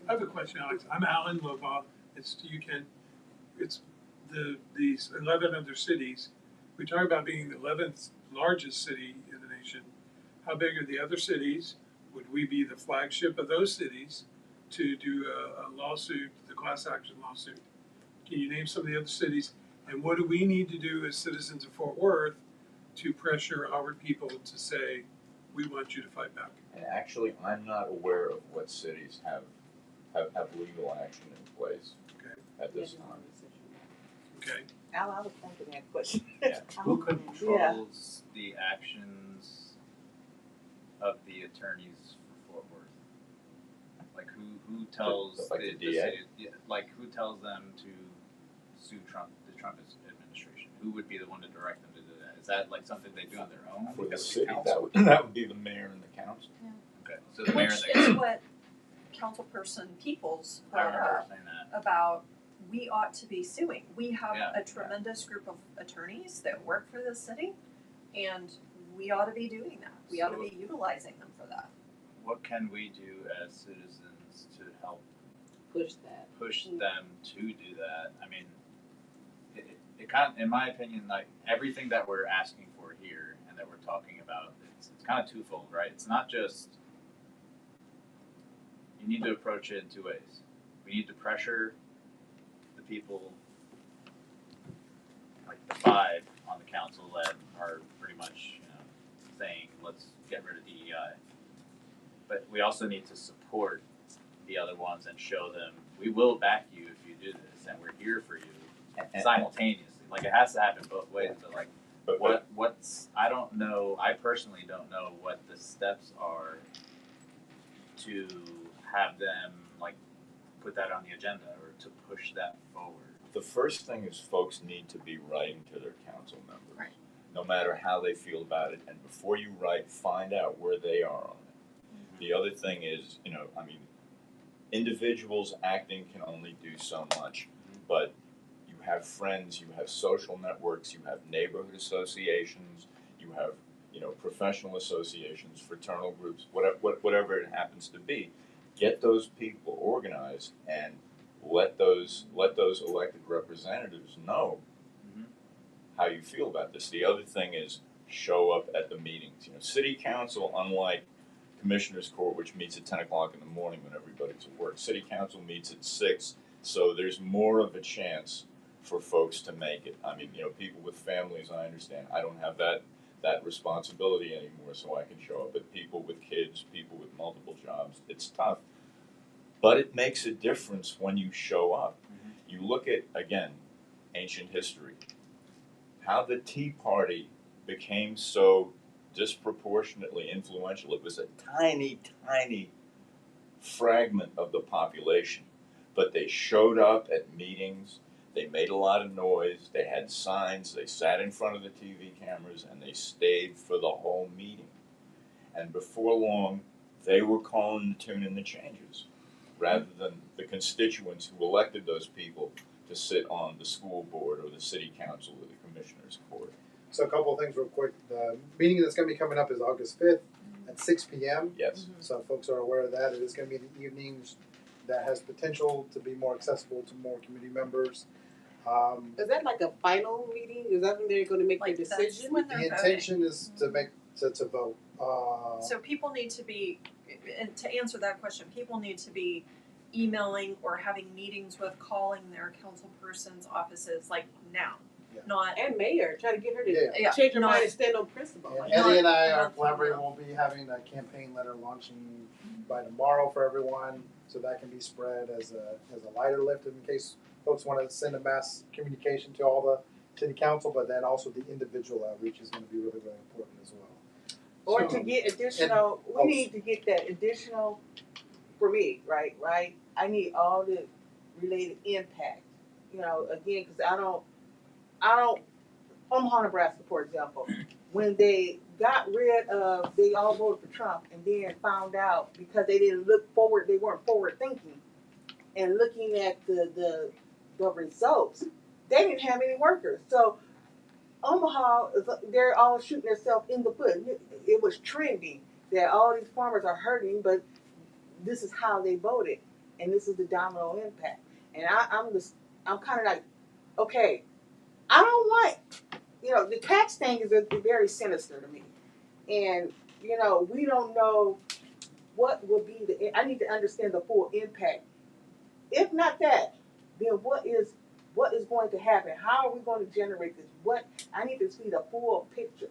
Speaker 10: I have a question, Alex. I'm Alan Lobaugh. It's you can. It's these 11 other cities. We talk about being the 11th largest city in the nation. How big are the other cities? Would we be the flagship of those cities to do a lawsuit, the class action lawsuit? Can you name some of the other cities? And what do we need to do as citizens of Fort Worth to pressure our people to say, we want you to fight back?
Speaker 3: And actually, I'm not aware of what cities have legal action in place
Speaker 10: Okay.
Speaker 3: at this time.
Speaker 10: Okay.
Speaker 1: Al, I was thinking that question.
Speaker 6: Yeah. Who
Speaker 1: Yeah.
Speaker 6: controls the actions of the attorneys for Fort Worth? Like who tells
Speaker 3: Like the
Speaker 6: the
Speaker 3: DA?
Speaker 6: city, yeah, like who tells them to sue the Trump administration? Who would be the one to direct them to do that? Is that like something they do on their own?
Speaker 3: For the
Speaker 6: Would it be
Speaker 3: city,
Speaker 6: council?
Speaker 3: that would be the mayor and the council.
Speaker 6: Okay, so the mayor
Speaker 5: Which
Speaker 6: and the
Speaker 5: is what Councilperson Peoples
Speaker 6: I
Speaker 5: brought
Speaker 6: remember
Speaker 5: up
Speaker 6: saying that.
Speaker 5: about we ought to be suing. We have
Speaker 6: Yeah.
Speaker 5: a tremendous group of attorneys that work for this city, and we ought to be doing that. We ought to be utilizing them for that.
Speaker 6: What can we do as citizens to help
Speaker 1: Push that.
Speaker 6: push them to do that? I mean, it kind of, in my opinion, like everything that we're asking for here and that we're talking about, it's kind of twofold, right? It's not just, you need to approach it in two ways. We need to pressure the people, like the five on the council that are pretty much, saying, let's get rid of DEI. But we also need to support the other ones and show them, we will back you if you do this, and we're here for you simultaneously. Like, it has to happen both ways, but like, what's, I don't know, I personally don't know what the steps are to have them, like, put that on the agenda or to push that forward.
Speaker 3: The first thing is folks need to be writing to their council members.
Speaker 5: Right.
Speaker 3: No matter how they feel about it, and before you write, find out where they are on it. The other thing is, individuals acting can only do so much, but you have friends, you have social networks, you have neighborhood associations, you have, professional associations, fraternal groups, whatever it happens to be. Get those people organized and let those elected representatives know how you feel about this. The other thing is show up at the meetings. City council, unlike commissioners court, which meets at 10 o'clock in the morning when everybody's at work, city council meets at 6, so there's more of a chance for folks to make it. People with families, I understand. I don't have that responsibility anymore, so I can show up. But people with kids, people with multiple jobs, it's tough. But it makes a difference when you show up. You look at, again, ancient history. How the Tea Party became so disproportionately influential. It was a tiny, tiny fragment of the population, but they showed up at meetings, they made a lot of noise, they had signs, they sat in front of the TV cameras, and they stayed for the whole meeting. And before long, they were calling the tune and the changes. rather than the constituents who elected those people to sit on the school board or the city council or the commissioners court.
Speaker 2: So a couple of things real quick. The meeting that's going to be coming up is August 5th at 6 p.m.
Speaker 3: Yes.
Speaker 2: So folks are aware of that. It is going to be the evenings that has potential to be more accessible to more community members.
Speaker 1: Is that like a final meeting? Is that when they're going to make
Speaker 5: Like
Speaker 1: the
Speaker 5: that's
Speaker 1: decision?
Speaker 5: when they're
Speaker 2: The
Speaker 5: voting.
Speaker 2: intention is to make to vote.
Speaker 5: So people need to be, and to answer that question, people need to be emailing or having meetings with, calling their council person's offices like now,
Speaker 2: Yeah.
Speaker 5: not.
Speaker 1: And mayor, try to get her to
Speaker 2: Yeah.
Speaker 1: change her
Speaker 5: not-
Speaker 1: mind and stand on principle.
Speaker 2: And
Speaker 1: Like,
Speaker 2: Eddie and I
Speaker 5: not
Speaker 2: are
Speaker 5: from
Speaker 2: collaborating.
Speaker 5: now.
Speaker 2: We'll be having a campaign letter launching by tomorrow for everyone, so that can be spread as a lighter lift in case folks want to send a mass communication to all the city council. But then also the individual outreach is going to be really, really important as well.
Speaker 7: Or
Speaker 2: So-
Speaker 7: to get additional, we need to get that additional, for me, right? I need all the related impact, again, cause I don't, Omaha, Nebraska, for example, when they got rid of, they all voted for Trump and then found out because they didn't look forward, they weren't forward thinking. And looking at the results, they didn't have any workers. So Omaha, they're all shooting themselves in the foot. It was trending that all these farmers are hurting, but this is how they voted, and this is the domino impact. And I'm kind of like, okay, I don't want, the tax thing is very sinister to me, and we don't know what will be I need to understand the full impact. If not that, then what is going to happen? How are we going to generate this? I need to see the full picture,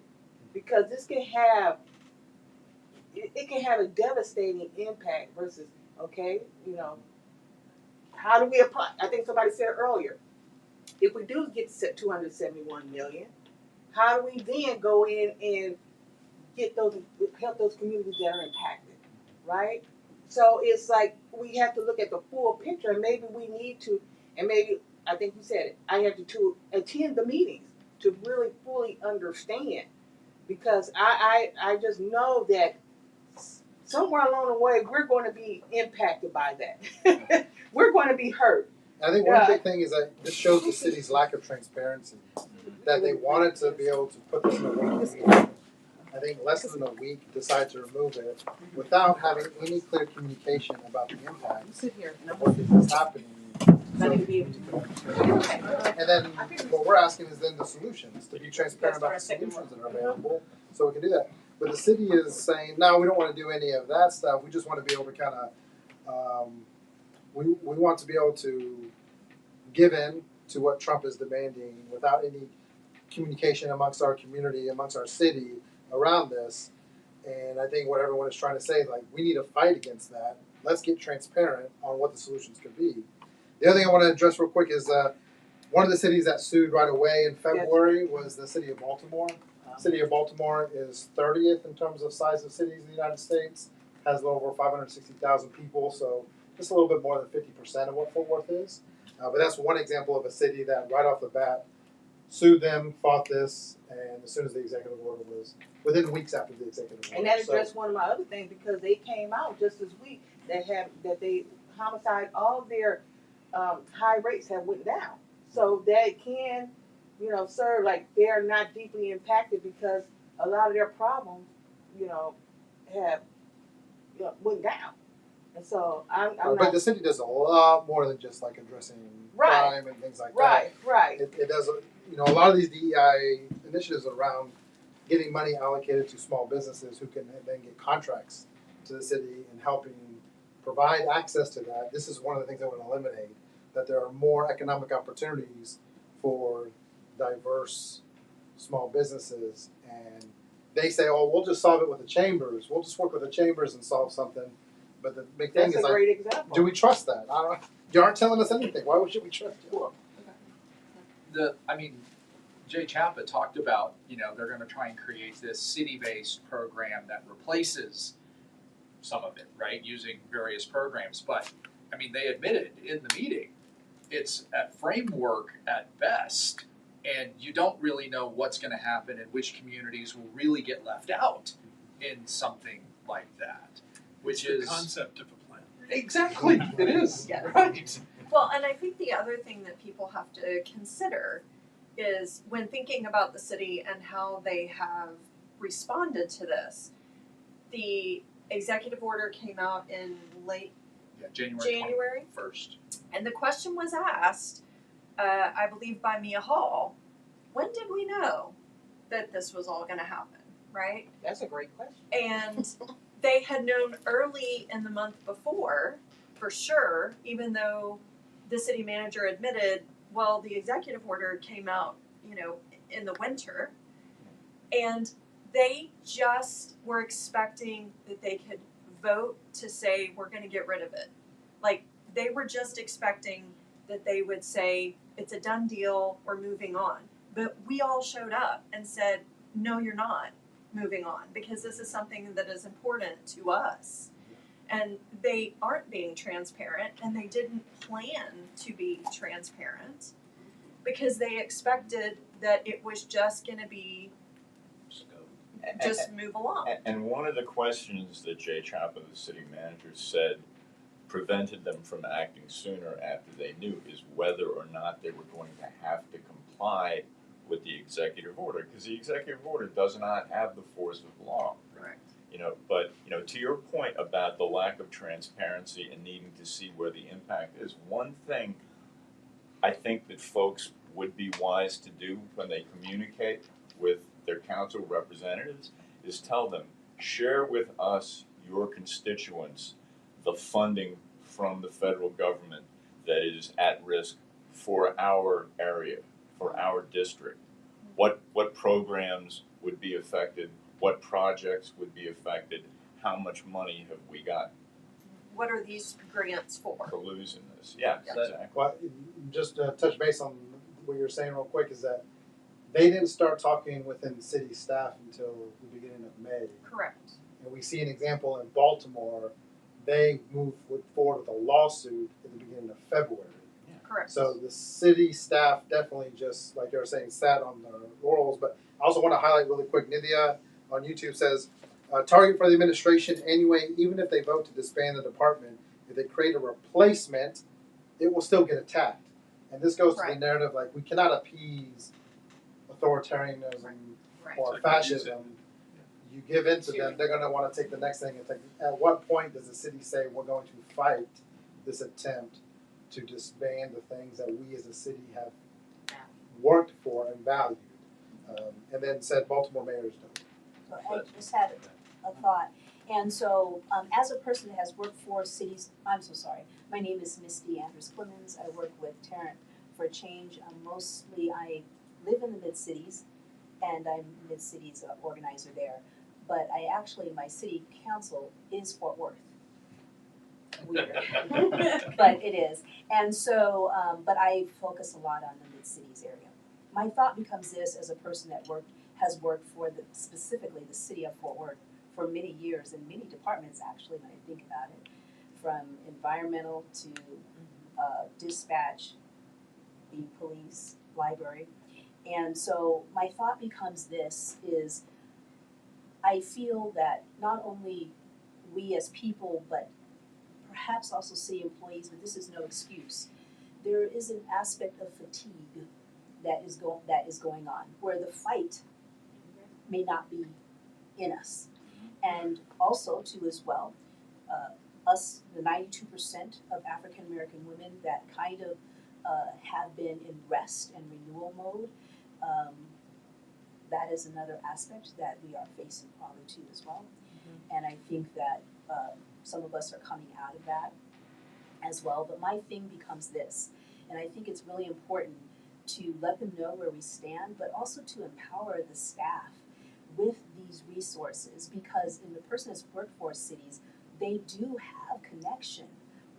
Speaker 7: because this can have it can have a devastating impact versus, how do we apply? I think somebody said earlier, if we do get set 271 million, how do we then go in and help those communities that are impacted, right? So it's like we have to look at the full picture, and maybe we need to, and maybe I think you said it, I have to attend the meetings to really fully understand, because I just know that somewhere along the way we're going to be impacted by that. We're going to be hurt.
Speaker 2: I think one big thing is that this shows the city's lack of transparency. That they wanted to be able to put this in a one meeting. I think less than a week decide to remove it without having any clear communication about the impact
Speaker 1: sit here.
Speaker 2: of what is happening.
Speaker 1: I need to be able to.
Speaker 2: And then what we're asking is then the solutions, to be transparent about the solutions that are available, so we can do that. But the city is saying, no, we don't want to do any of that stuff. We just want to be able to kind of, we want to be able to give in to what Trump is demanding without any communication amongst our community, amongst our city around this. And I think what everyone is trying to say is, like, we need to fight against that. Let's get transparent on what the solutions could be. The other thing I want to address real quick is one of the cities that sued right away in February was the city of Baltimore. City of Baltimore is 30th in terms of size of cities in the United States, has a little over 560,000 people, so just a little bit more than 50% of what Fort Worth is. But that's one example of a city that right off the bat sued them, fought this, and as soon as the executive order was, within weeks after the executive order.
Speaker 7: And that addressed one of my other things, because they came out just this week that they homicide, all their high rates have went down. So that can, serve like they're not deeply impacted, because a lot of their problems, have went down. And so I'm
Speaker 2: But
Speaker 7: not
Speaker 2: the city does a lot more than just like addressing
Speaker 7: Right.
Speaker 2: crime and things like
Speaker 7: right.
Speaker 2: that. It does, a lot of these DEI initiatives around getting money allocated to small businesses who can then get contracts to the city and helping provide access to that. This is one of the things I want to eliminate, that there are more economic opportunities for diverse small businesses. And they say, oh, we'll just solve it with the chambers. We'll just work with the chambers and solve something. But the big thing
Speaker 7: That's
Speaker 2: is,
Speaker 7: a
Speaker 2: like,
Speaker 7: great example.
Speaker 2: do we trust that? You aren't telling us anything. Why should we trust you?
Speaker 4: Jay Chapa talked about, they're going to try and create this city-based program that replaces some of it, right, using various programs. But, they admitted in the meeting, it's a framework at best, and you don't really know what's going to happen and which communities will really get left out in something like that, which
Speaker 10: It's
Speaker 4: is
Speaker 10: the concept of a plan.
Speaker 4: Exactly, it is,
Speaker 5: Yeah.
Speaker 4: right.
Speaker 5: Well, and I think the other thing that people have to consider is when thinking about the city and how they have responded to this, the executive order came out in late
Speaker 4: Yeah, January
Speaker 5: January,
Speaker 4: 21st.
Speaker 5: and the question was asked, I believe by Mia Hall, when did we know that this was all gonna happen, right?
Speaker 7: That's a great question.
Speaker 5: And they had known early in the month before, for sure, even though the city manager admitted, well, the executive order came out, in the winter. And they just were expecting that they could vote to say, we're gonna get rid of it. Like, they were just expecting that they would say, it's a done deal, we're moving on. But we all showed up and said, no, you're not moving on, because this is something that is important to us. And they aren't being transparent, and they didn't plan to be transparent, because they expected that it was just gonna be just move along.
Speaker 3: And one of the questions that Jay Chapa, the city manager, said prevented them from acting sooner after they knew is whether or not they were going to have to comply with the executive order, because the executive order does not have the force of law.
Speaker 5: Correct.
Speaker 3: But to your point about the lack of transparency and needing to see where the impact is, one thing I think that folks would be wise to do when they communicate with their council representatives is tell them, share with us, your constituents, the funding from the federal government that is at risk for our area, for our district. What programs would be affected? What projects would be affected? How much money have we got
Speaker 5: What are these grants for?
Speaker 3: to lose in this? Yeah,
Speaker 5: Yeah.
Speaker 3: exactly.
Speaker 2: Well, just to touch base on what you're saying real quick is that they didn't start talking within city staff until the beginning of May.
Speaker 5: Correct.
Speaker 2: And we see an example in Baltimore, they moved forward with a lawsuit at the beginning of February.
Speaker 5: Correct.
Speaker 2: So the city staff definitely just, like you were saying, sat on their laurels. But I also want to highlight really quick, Nithya on YouTube says, target for the administration anyway, even if they vote to disband the department, if they create a replacement, it will still get attacked. And this goes to
Speaker 5: Right.
Speaker 2: the narrative, like, we cannot appease authoritarianism
Speaker 5: Right.
Speaker 2: or
Speaker 3: It's like
Speaker 2: fascism. You give in to them, they're going to want to take the next thing. It's like, at what point does the city say we're going to fight this attempt to disband the things that we as a city have worked for and valued? And then said Baltimore mayors don't.
Speaker 11: So I just had a thought. And so, as a person that has worked for cities, I'm so sorry. My name is Misty Andrews Clemens. I work with Tarrant for Change. Mostly I live in the mid-cities, and I'm mid-cities organizer there. But my city council is Fort Worth. Weird. But it is. And so, but I focus a lot on the mid-cities area. My thought becomes this, as a person that has worked for specifically the city of Fort Worth for many years in many departments, actually, when I think about it, from environmental to dispatch, the police, library. And so my thought becomes this, is I feel that not only we as people, but perhaps also city employees, but this is no excuse, there is an aspect of fatigue that is going on, where the fight may not be in us. And also too as well, us, the 92% of African American women that kind of have been in rest and renewal mode, that is another aspect that we are facing probably too as well. And I think that some of us are coming out of that as well. But my thing becomes this, and I think it's really important to let them know where we stand, but also to empower the staff with these resources, because in the person that's workforce cities, they do have connection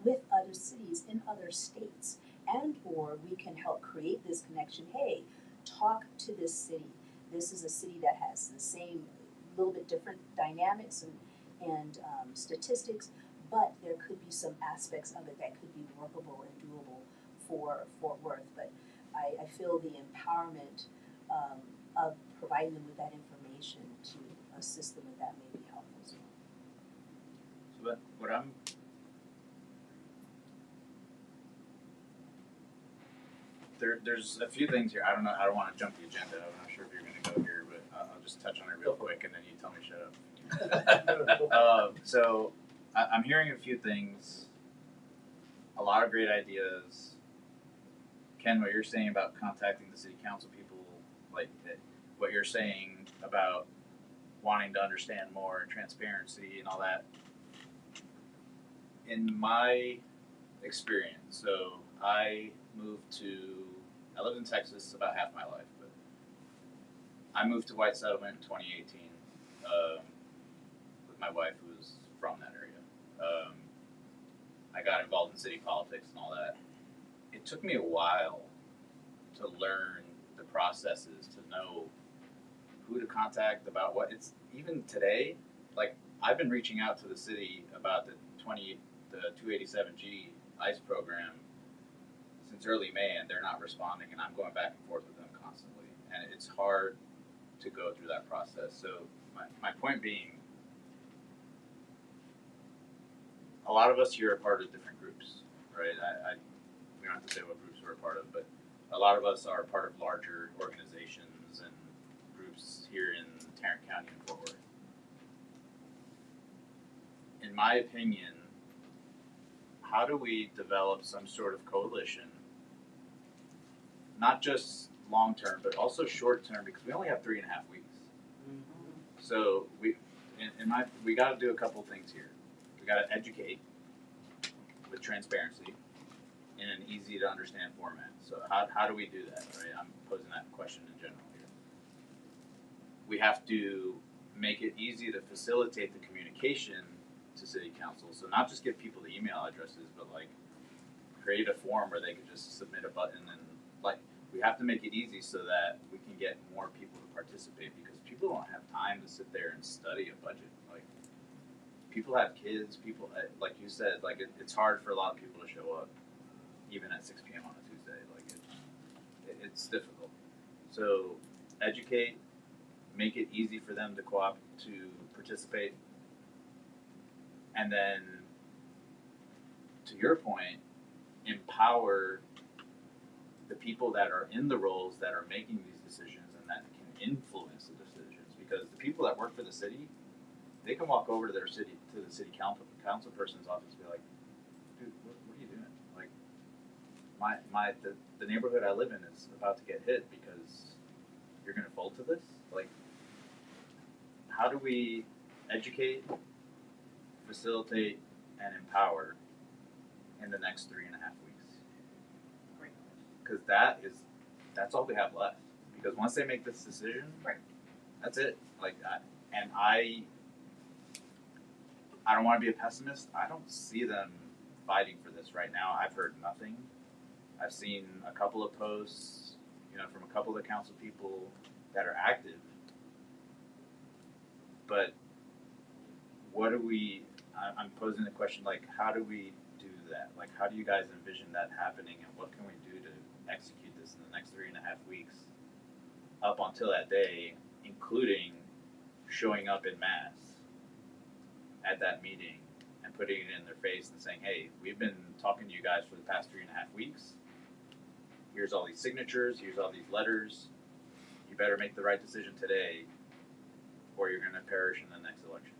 Speaker 11: with other cities in other states, and or we can help create this connection. Hey, talk to this city. This is a city that has the same, little bit different dynamics and statistics, but there could be some aspects of it that could be workable and doable for Fort Worth. But I feel the empowerment of providing them with that information to assist them with that may be helpful as well.
Speaker 6: So what I'm there's a few things here. I don't want to jump the agenda. I'm not sure if you're going to go here, but I'll just touch on it real quick, and then you tell me shut up. So I'm hearing a few things. A lot of great ideas. Ken, what you're saying about contacting the city council people, like what you're saying about wanting to understand more and transparency and all that. In my experience, so I lived in Texas about half my life, but I moved to White Settlement in 2018 with my wife, who was from that area. I got involved in city politics and all that. It took me a while to learn the processes, to know who to contact about what. It's even today, like I've been reaching out to the city about the 287G ICE program since early May, and they're not responding, and I'm going back and forth with them constantly, and it's hard to go through that process. So my point being, a lot of us here are part of different groups, right? We don't have to say what groups we're a part of, but a lot of us are part of larger organizations and groups here in Tarrant County and Fort Worth. In my opinion, how do we develop some sort of coalition, not just long term, but also short term, because we only have 3.5 weeks. So we got to do a couple things here. We got to educate with transparency in an easy to understand format. So how do we do that? Right? I'm posing that question in general here. We have to make it easy to facilitate the communication to city council. So not just give people the email addresses, but like create a form where they can just submit a button, and like we have to make it easy so that we can get more people to participate, because people don't have time to sit there and study a budget. Like people have kids, people, like you said, like it's hard for a lot of people to show up even at 6 p.m. on a Tuesday. Like it's difficult. So educate, make it easy for them to participate. And then, to your point, empower the people that are in the roles that are making these decisions and that can influence the decisions. Because the people that work for the city, they can walk over to the city council person's office and be like, dude, what are you doing? Like, the neighborhood I live in is about to get hit because you're going to fold to this? Like, how do we educate, facilitate, and empower in the next 3.5 weeks? Because that's all we have left. Because once they make this decision,
Speaker 5: right,
Speaker 6: that's it. Like, I don't want to be a pessimist. I don't see them fighting for this right now. I've heard nothing. I've seen a couple of posts, from a couple of the council people that are active. But I'm posing the question, like, how do we do that? Like, how do you guys envision that happening, and what can we do to execute this in the next 3.5 weeks up until that day, including showing up in mass at that meeting and putting it in their face and saying, hey, we've been talking to you guys for the past 3.5 weeks. Here's all these signatures, here's all these letters. You better make the right decision today, or you're going to perish in the next election.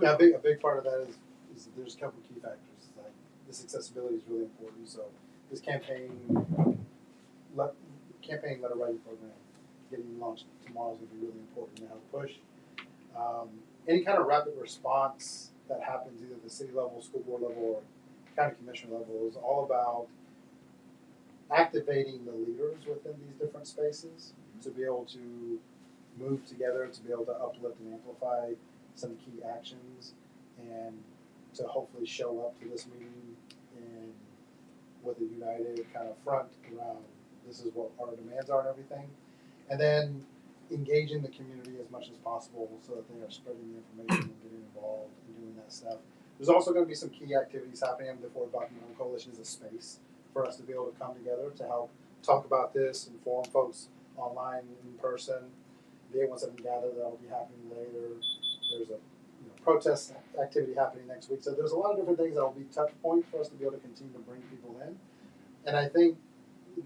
Speaker 2: Yeah, a big part of that is that there's a couple of key factors. Like this accessibility is really important. So this campaign letter writing program getting launched tomorrow is going to be really important to help push. Any kind of rapid response that happens either at the city level, school board level, or county commissioner level is all about activating the leaders within these different spaces to be able to move together, to be able to uplift and amplify some key actions, and to hopefully show up to this meeting with a united kind of front around this is what our demands are and everything. And then engaging the community as much as possible so that they are spreading the information and getting involved and doing that stuff. There's also going to be some key activities happening. The Fort Documentary Coalition is a space for us to be able to come together to help talk about this, inform folks online, in person. The A17 gather that'll be happening later. There's a protest activity happening next week. So there's a lot of different things that will be touch points for us to be able to continue to bring people in. And I think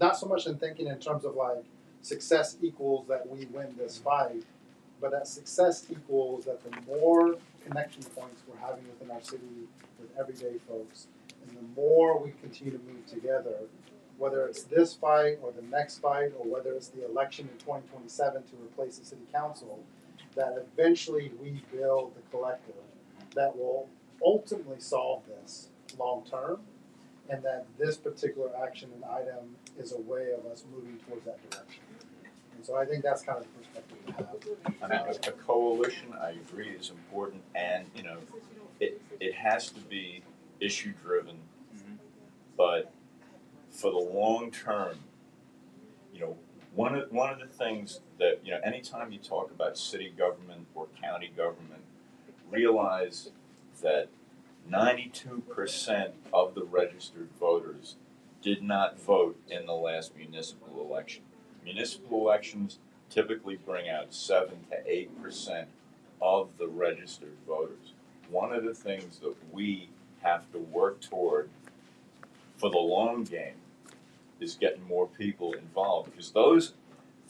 Speaker 2: not so much in thinking in terms of like success equals that we win this fight, but that success equals that the more connection points we're having within our city with everyday folks, and the more we continue to move together, whether it's this fight or the next fight, or whether it's the election in 2027 to replace the city council, that eventually we build the collective that will ultimately solve this long term, and that this particular action and item is a way of us moving towards that direction. And so I think that's kind of the perspective we have.
Speaker 3: I mean, a coalition, I agree, is important, and you know, it has to be issue driven, but for the long term, you know, one of the things that, you know, anytime you talk about city government or county government, realize that 92% of the registered voters did not vote in the last municipal election. Municipal elections typically bring out 7 to 8% of the registered voters. One of the things that we have to work toward for the long game is getting more people involved, because those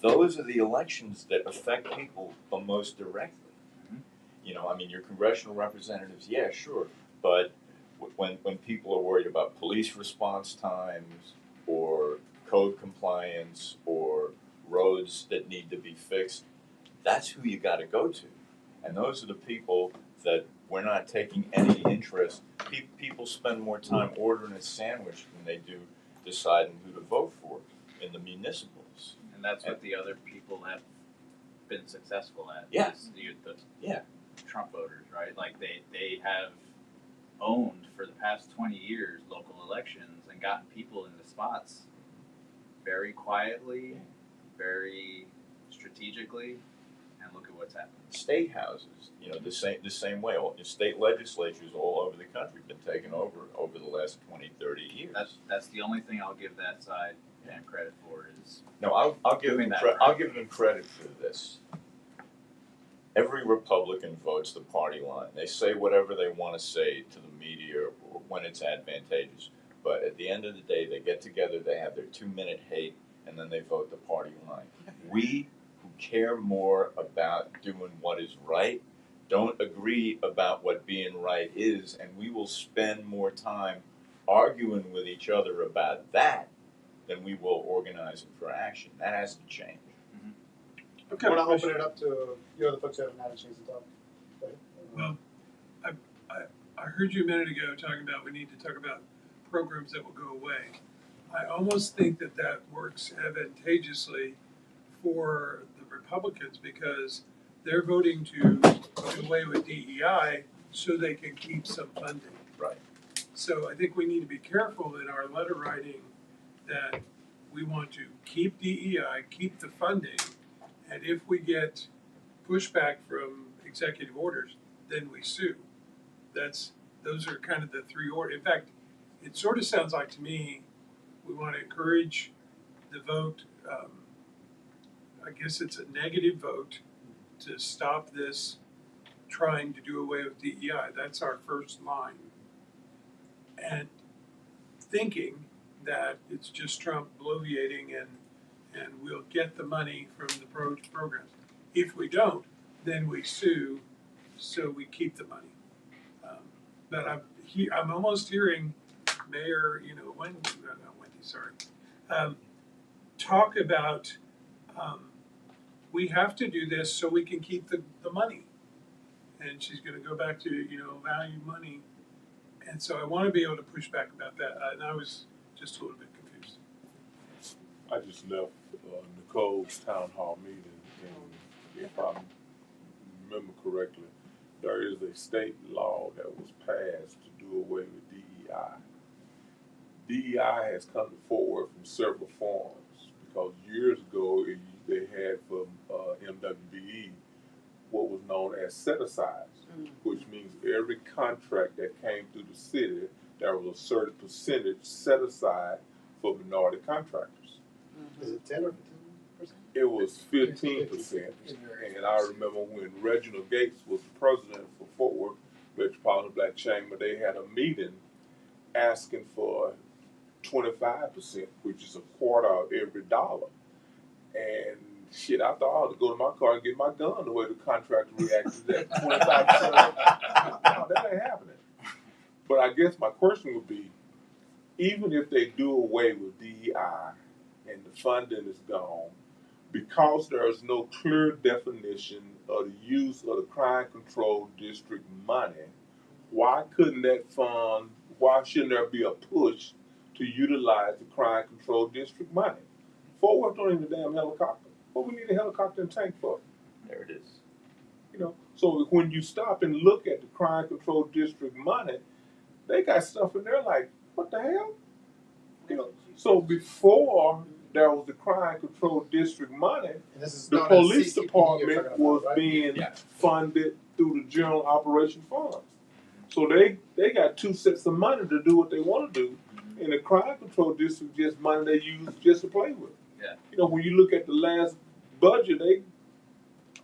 Speaker 3: are the elections that affect people the most directly. You know, I mean, your congressional representatives, yeah, sure, but when people are worried about police response times or code compliance or roads that need to be fixed, that's who you got to go to, and those are the people that we're not taking any interest. People spend more time ordering a sandwich than they do deciding who to vote for in the municipals.
Speaker 6: And that's what the other people have been successful at.
Speaker 3: Yeah.
Speaker 6: Is the
Speaker 3: Yeah.
Speaker 6: Trump voters, right? Like they have owned for the past 20 years local elections and gotten people in the spots very quietly, very strategically, and look at what's happened.
Speaker 3: State houses, you know, the same way. State legislatures all over the country have been taken over the last 20, 30 years.
Speaker 6: That's the only thing I'll give that side damn credit for is
Speaker 3: No, I'll give them I'll give them credit for this. Every Republican votes the party line. They say whatever they want to say to the media or when it's advantageous. But at the end of the day, they get together, they have their 2-minute hate, and then they vote the party line. We who care more about doing what is right don't agree about what being right is, and we will spend more time arguing with each other about that than we will organizing for action. That has to change.
Speaker 2: Okay, I want to open it up to you other folks who haven't had a chance to talk.
Speaker 10: Well, I heard you a minute ago talking about we need to talk about programs that will go away. I almost think that works advantageously for the Republicans because they're voting to do away with DEI so they can keep some funding.
Speaker 3: Right.
Speaker 10: So I think we need to be careful in our letter writing that we want to keep DEI, keep the funding, and if we get pushback from executive orders, then we sue. Those are kind of the three orders. In fact, it sort of sounds like to me we want to encourage the vote. I guess it's a negative vote to stop this trying to do away with DEI. That's our first line. And thinking that it's just Trump bloviating and we'll get the money from the programs. If we don't, then we sue, so we keep the money. But I'm almost hearing Mayor, talk about we have to do this so we can keep the money. And she's going to go back to value money, and so I want to be able to push back about that. And I was just a little bit confused.
Speaker 12: I just left Nicole's town hall meeting, and if I remember correctly, there is a state law that was passed to do away with DEI. DEI has come forward from several forms because years ago they had from MWBE what was known as set-asides, which means every contract that came through the city, there was a certain percentage set aside for minority contractors.
Speaker 2: Is it 10 or 15%?
Speaker 12: It was 15%. And I remember when Reginald Gates was the president for Fort Worth Metropolitan Black Chamber, they had a meeting asking for 25%, which is a quarter of every dollar. And shit, I thought I ought to go to my car and get my gun the way the contractor reacted to that 25%. No, that ain't happening. But I guess my question would be, even if they do away with DEI and the funding is gone, because there is no clear definition of the use of the crime control district money, why couldn't that fund, why shouldn't there be a push to utilize the crime control district money? Fort Worth don't need a damn helicopter. What we need a helicopter and tank for?
Speaker 3: There it is.
Speaker 12: You know, so when you stop and look at the crime control district money, they got stuff in there like, what the hell? You know, so before there was the crime control district money,
Speaker 2: And this is
Speaker 12: the
Speaker 2: known as
Speaker 12: police
Speaker 2: CCPD you're
Speaker 12: department
Speaker 2: talking about,
Speaker 12: was
Speaker 2: right?
Speaker 12: being
Speaker 4: Yeah.
Speaker 12: funded through the general operation funds. So they got two sets of money to do what they want to do, and the crime control district just money they use just to play with.
Speaker 6: Yeah.
Speaker 12: You know, when you look at the last budget, they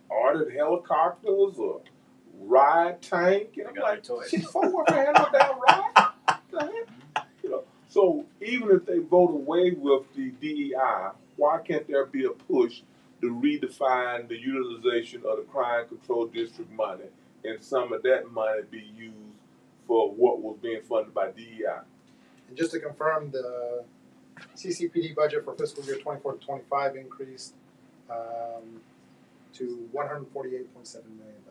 Speaker 12: ordered helicopters or ride tank, and
Speaker 6: They
Speaker 12: I'm
Speaker 6: got
Speaker 12: like,
Speaker 6: their toys.
Speaker 12: shit, Fort Worth ain't had no damn ride. What the heck? You know, so even if they vote away with the DEI, why can't there be a push to redefine the utilization of the crime control district money, and some of that money be used for what was being funded by DEI?
Speaker 2: And just to confirm, the CCPD budget for fiscal year 24 to 25 increased to $148.7 million.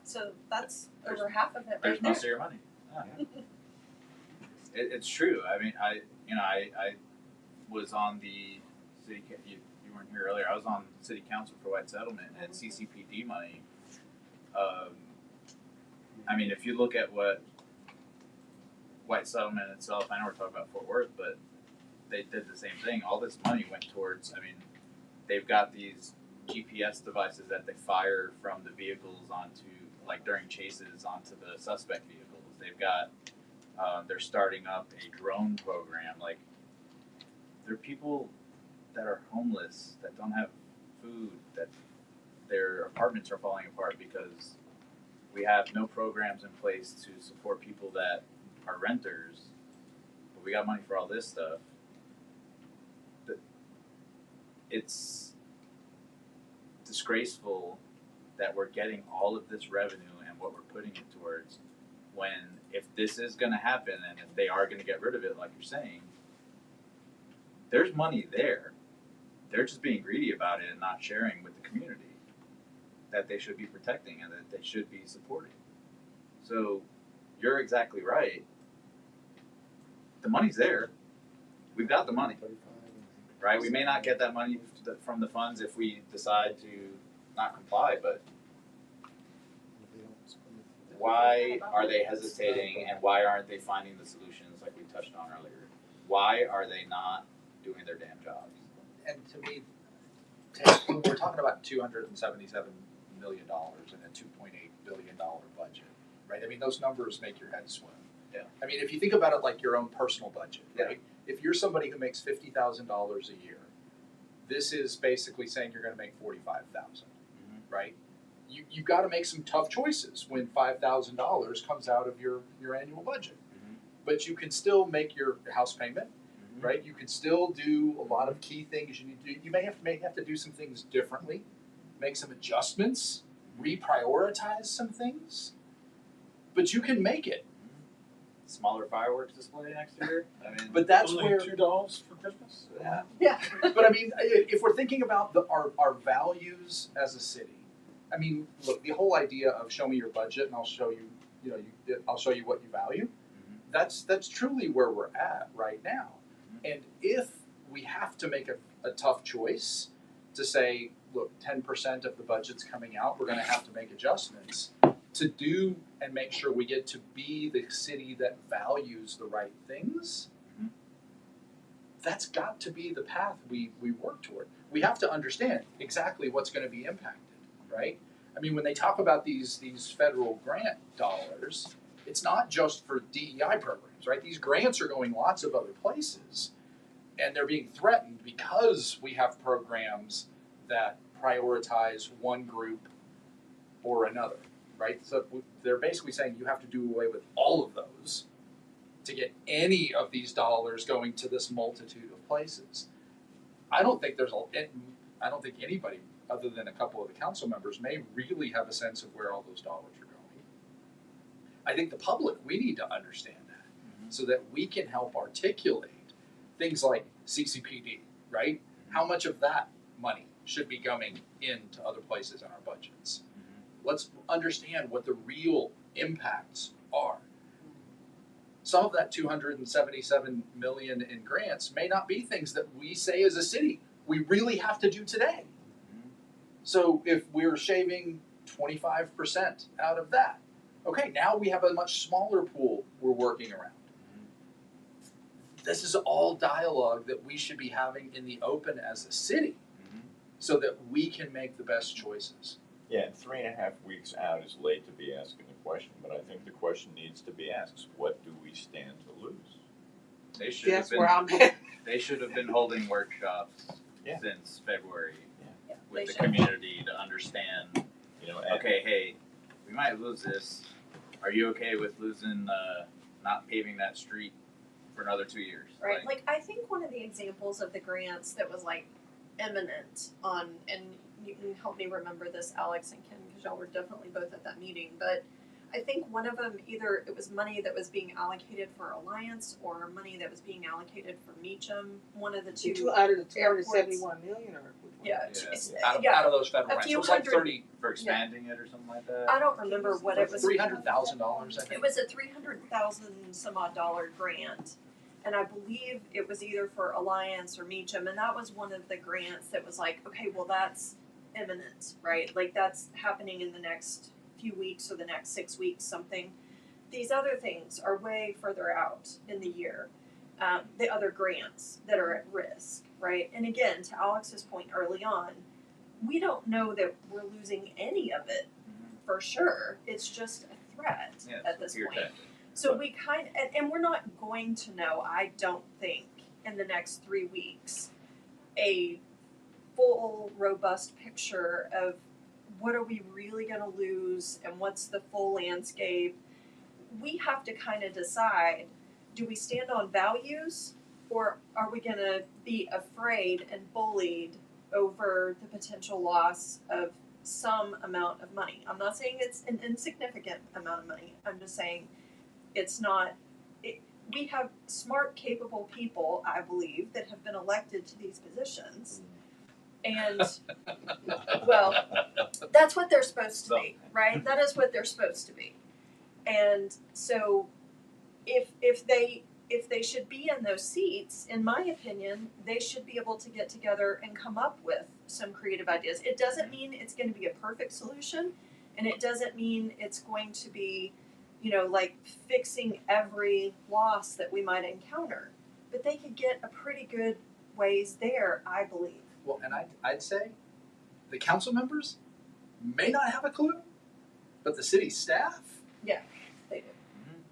Speaker 5: So that's over half of it right
Speaker 6: There's
Speaker 5: there.
Speaker 6: most of your money. Yeah. It's true. I mean, I was on the city. You weren't here earlier. I was on city council for White Settlement, and CCPD money. I mean, if you look at what White Settlement itself, I know we're talking about Fort Worth, but they did the same thing. All this money went towards. I mean, they've got these GPS devices that they fire from the vehicles onto, like during chases, onto the suspect vehicles. They've got. They're starting up a drone program. Like, there are people that are homeless, that don't have food, that their apartments are falling apart because we have no programs in place to support people that are renters, but we got money for all this stuff. It's disgraceful that we're getting all of this revenue and what we're putting it towards, when if this is going to happen and if they are going to get rid of it like you're saying, there's money there. They're just being greedy about it and not sharing with the community that they should be protecting and that they should be supporting. So you're exactly right. The money's there. We've got the money, right? We may not get that money from the funds if we decide to not comply, but why are they hesitating and why aren't they finding the solutions like we touched on earlier? Why are they not doing their damn jobs?
Speaker 4: And to me, when we're talking about $277 million and a $2.8 billion budget, right? I mean, those numbers make your head swim.
Speaker 6: Yeah.
Speaker 4: I mean, if you think about it like your own personal budget,
Speaker 6: Yeah.
Speaker 4: right? If you're somebody who makes $50,000 a year, this is basically saying you're going to make $45,000, right? You got to make some tough choices when $5,000 comes out of your annual budget. But you can still make your house payment, right? You can still do a lot of key things you need to do. You may have to do some things differently, make some adjustments, reprioritize some things, but you can make it.
Speaker 6: Smaller fireworks display next year. I mean,
Speaker 4: But that's
Speaker 9: Only
Speaker 4: where,
Speaker 9: $2 for Christmas?
Speaker 6: yeah.
Speaker 4: but I mean, if we're thinking about our values as a city, I mean, look, the whole idea of show me your budget and I'll show you, I'll show you what you value. That's truly where we're at right now. And if we have to make a tough choice to say, look, 10% of the budget's coming out, we're going to have to make adjustments to do and make sure we get to be the city that values the right things. That's got to be the path we work toward. We have to understand exactly what's going to be impacted, right? I mean, when they talk about these federal grant dollars, it's not just for DEI programs, right? These grants are going lots of other places, and they're being threatened because we have programs that prioritize one group or another, right? So they're basically saying you have to do away with all of those to get any of these dollars going to this multitude of places. I don't think I don't think anybody other than a couple of the council members may really have a sense of where all those dollars are going. I think the public, we need to understand that so that we can help articulate things like CCPD, right? How much of that money should be going into other places in our budgets? Let's understand what the real impacts are. Some of that 277 million in grants may not be things that we say as a city we really have to do today. So if we're shaving 25% out of that, okay, now we have a much smaller pool we're working around. This is all dialogue that we should be having in the open as a city so that we can make the best choices.
Speaker 3: Yeah, and 3.5 weeks out is late to be asking the question, but I think the question needs to be asked, what do we stand to lose?
Speaker 6: They should have
Speaker 1: That's
Speaker 6: been.
Speaker 1: where I'm at.
Speaker 6: They should have been holding workshops
Speaker 3: Yeah.
Speaker 6: since February
Speaker 5: Yeah,
Speaker 6: with
Speaker 5: they
Speaker 6: the community to understand.
Speaker 3: You know, and
Speaker 6: Okay, hey, we might lose this. Are you okay with losing, not paving that street for another 2 years?
Speaker 5: Right, like I think one of the examples of the grants that was like eminent on, and you can help me remember this, Alex and Ken, because y'all were definitely both at that meeting, but I think one of them, either it was money that was being allocated for Alliance or money that was being allocated for Meacham, one of the two.
Speaker 7: Two out of the
Speaker 5: airports.
Speaker 7: 271 million, or which one?
Speaker 5: Yeah,
Speaker 4: Out of those federal
Speaker 5: a
Speaker 4: grants,
Speaker 5: few
Speaker 4: it was like
Speaker 5: hundred-
Speaker 4: 30,
Speaker 6: For expanding it or something like that?
Speaker 5: I don't remember what it was.
Speaker 4: $300,000, I think.
Speaker 5: It was a $300,000 some odd dollar grant, and I believe it was either for Alliance or Meacham, and that was one of the grants that was like, okay, well that's imminent, right? Like that's happening in the next few weeks or the next 6 weeks, something. These other things are way further out in the year. The other grants that are at risk, right? And again, to Alex's point early on, we don't know that we're losing any of it for sure. It's just a threat
Speaker 6: Yeah,
Speaker 5: at
Speaker 6: it's
Speaker 5: this point.
Speaker 6: tactic.
Speaker 5: So we and we're not going to know, I don't think, in the next 3 weeks, a full, robust picture of what are we really going to lose and what's the full landscape. We have to kind of decide, do we stand on values or are we going to be afraid and bullied over the potential loss of some amount of money? I'm not saying it's an insignificant amount of money. I'm just saying it's not. We have smart, capable people, I believe, that have been elected to these positions. And, well, that's what they're supposed to be, right? That is what they're supposed to be. And so if they should be in those seats, in my opinion, they should be able to get together and come up with some creative ideas. It doesn't mean it's going to be a perfect solution, and it doesn't mean it's going to be, like fixing every loss that we might encounter. But they could get a pretty good ways there, I believe.
Speaker 4: Well, and I'd say the council members may not have a clue, but the city staff
Speaker 5: They do.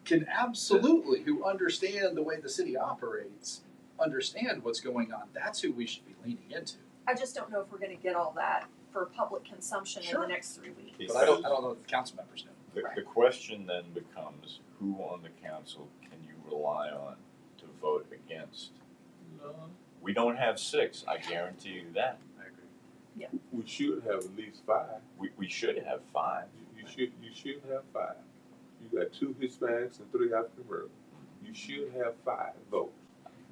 Speaker 4: can absolutely, who understand the way the city operates, understand what's going on. That's who we should be leaning into.
Speaker 5: I just don't know if we're going to get all that for public consumption in
Speaker 4: Sure.
Speaker 5: the next 3 weeks.
Speaker 4: But I don't know if the council members know.
Speaker 3: the question then becomes, who on the council can you rely on to vote against? We don't have 6, I guarantee you that.
Speaker 6: I agree.
Speaker 12: We should have at least 5.
Speaker 3: We should have 5.
Speaker 12: You should have 5. You got 2 Hispanics and 3 African Americans. You should have 5 votes.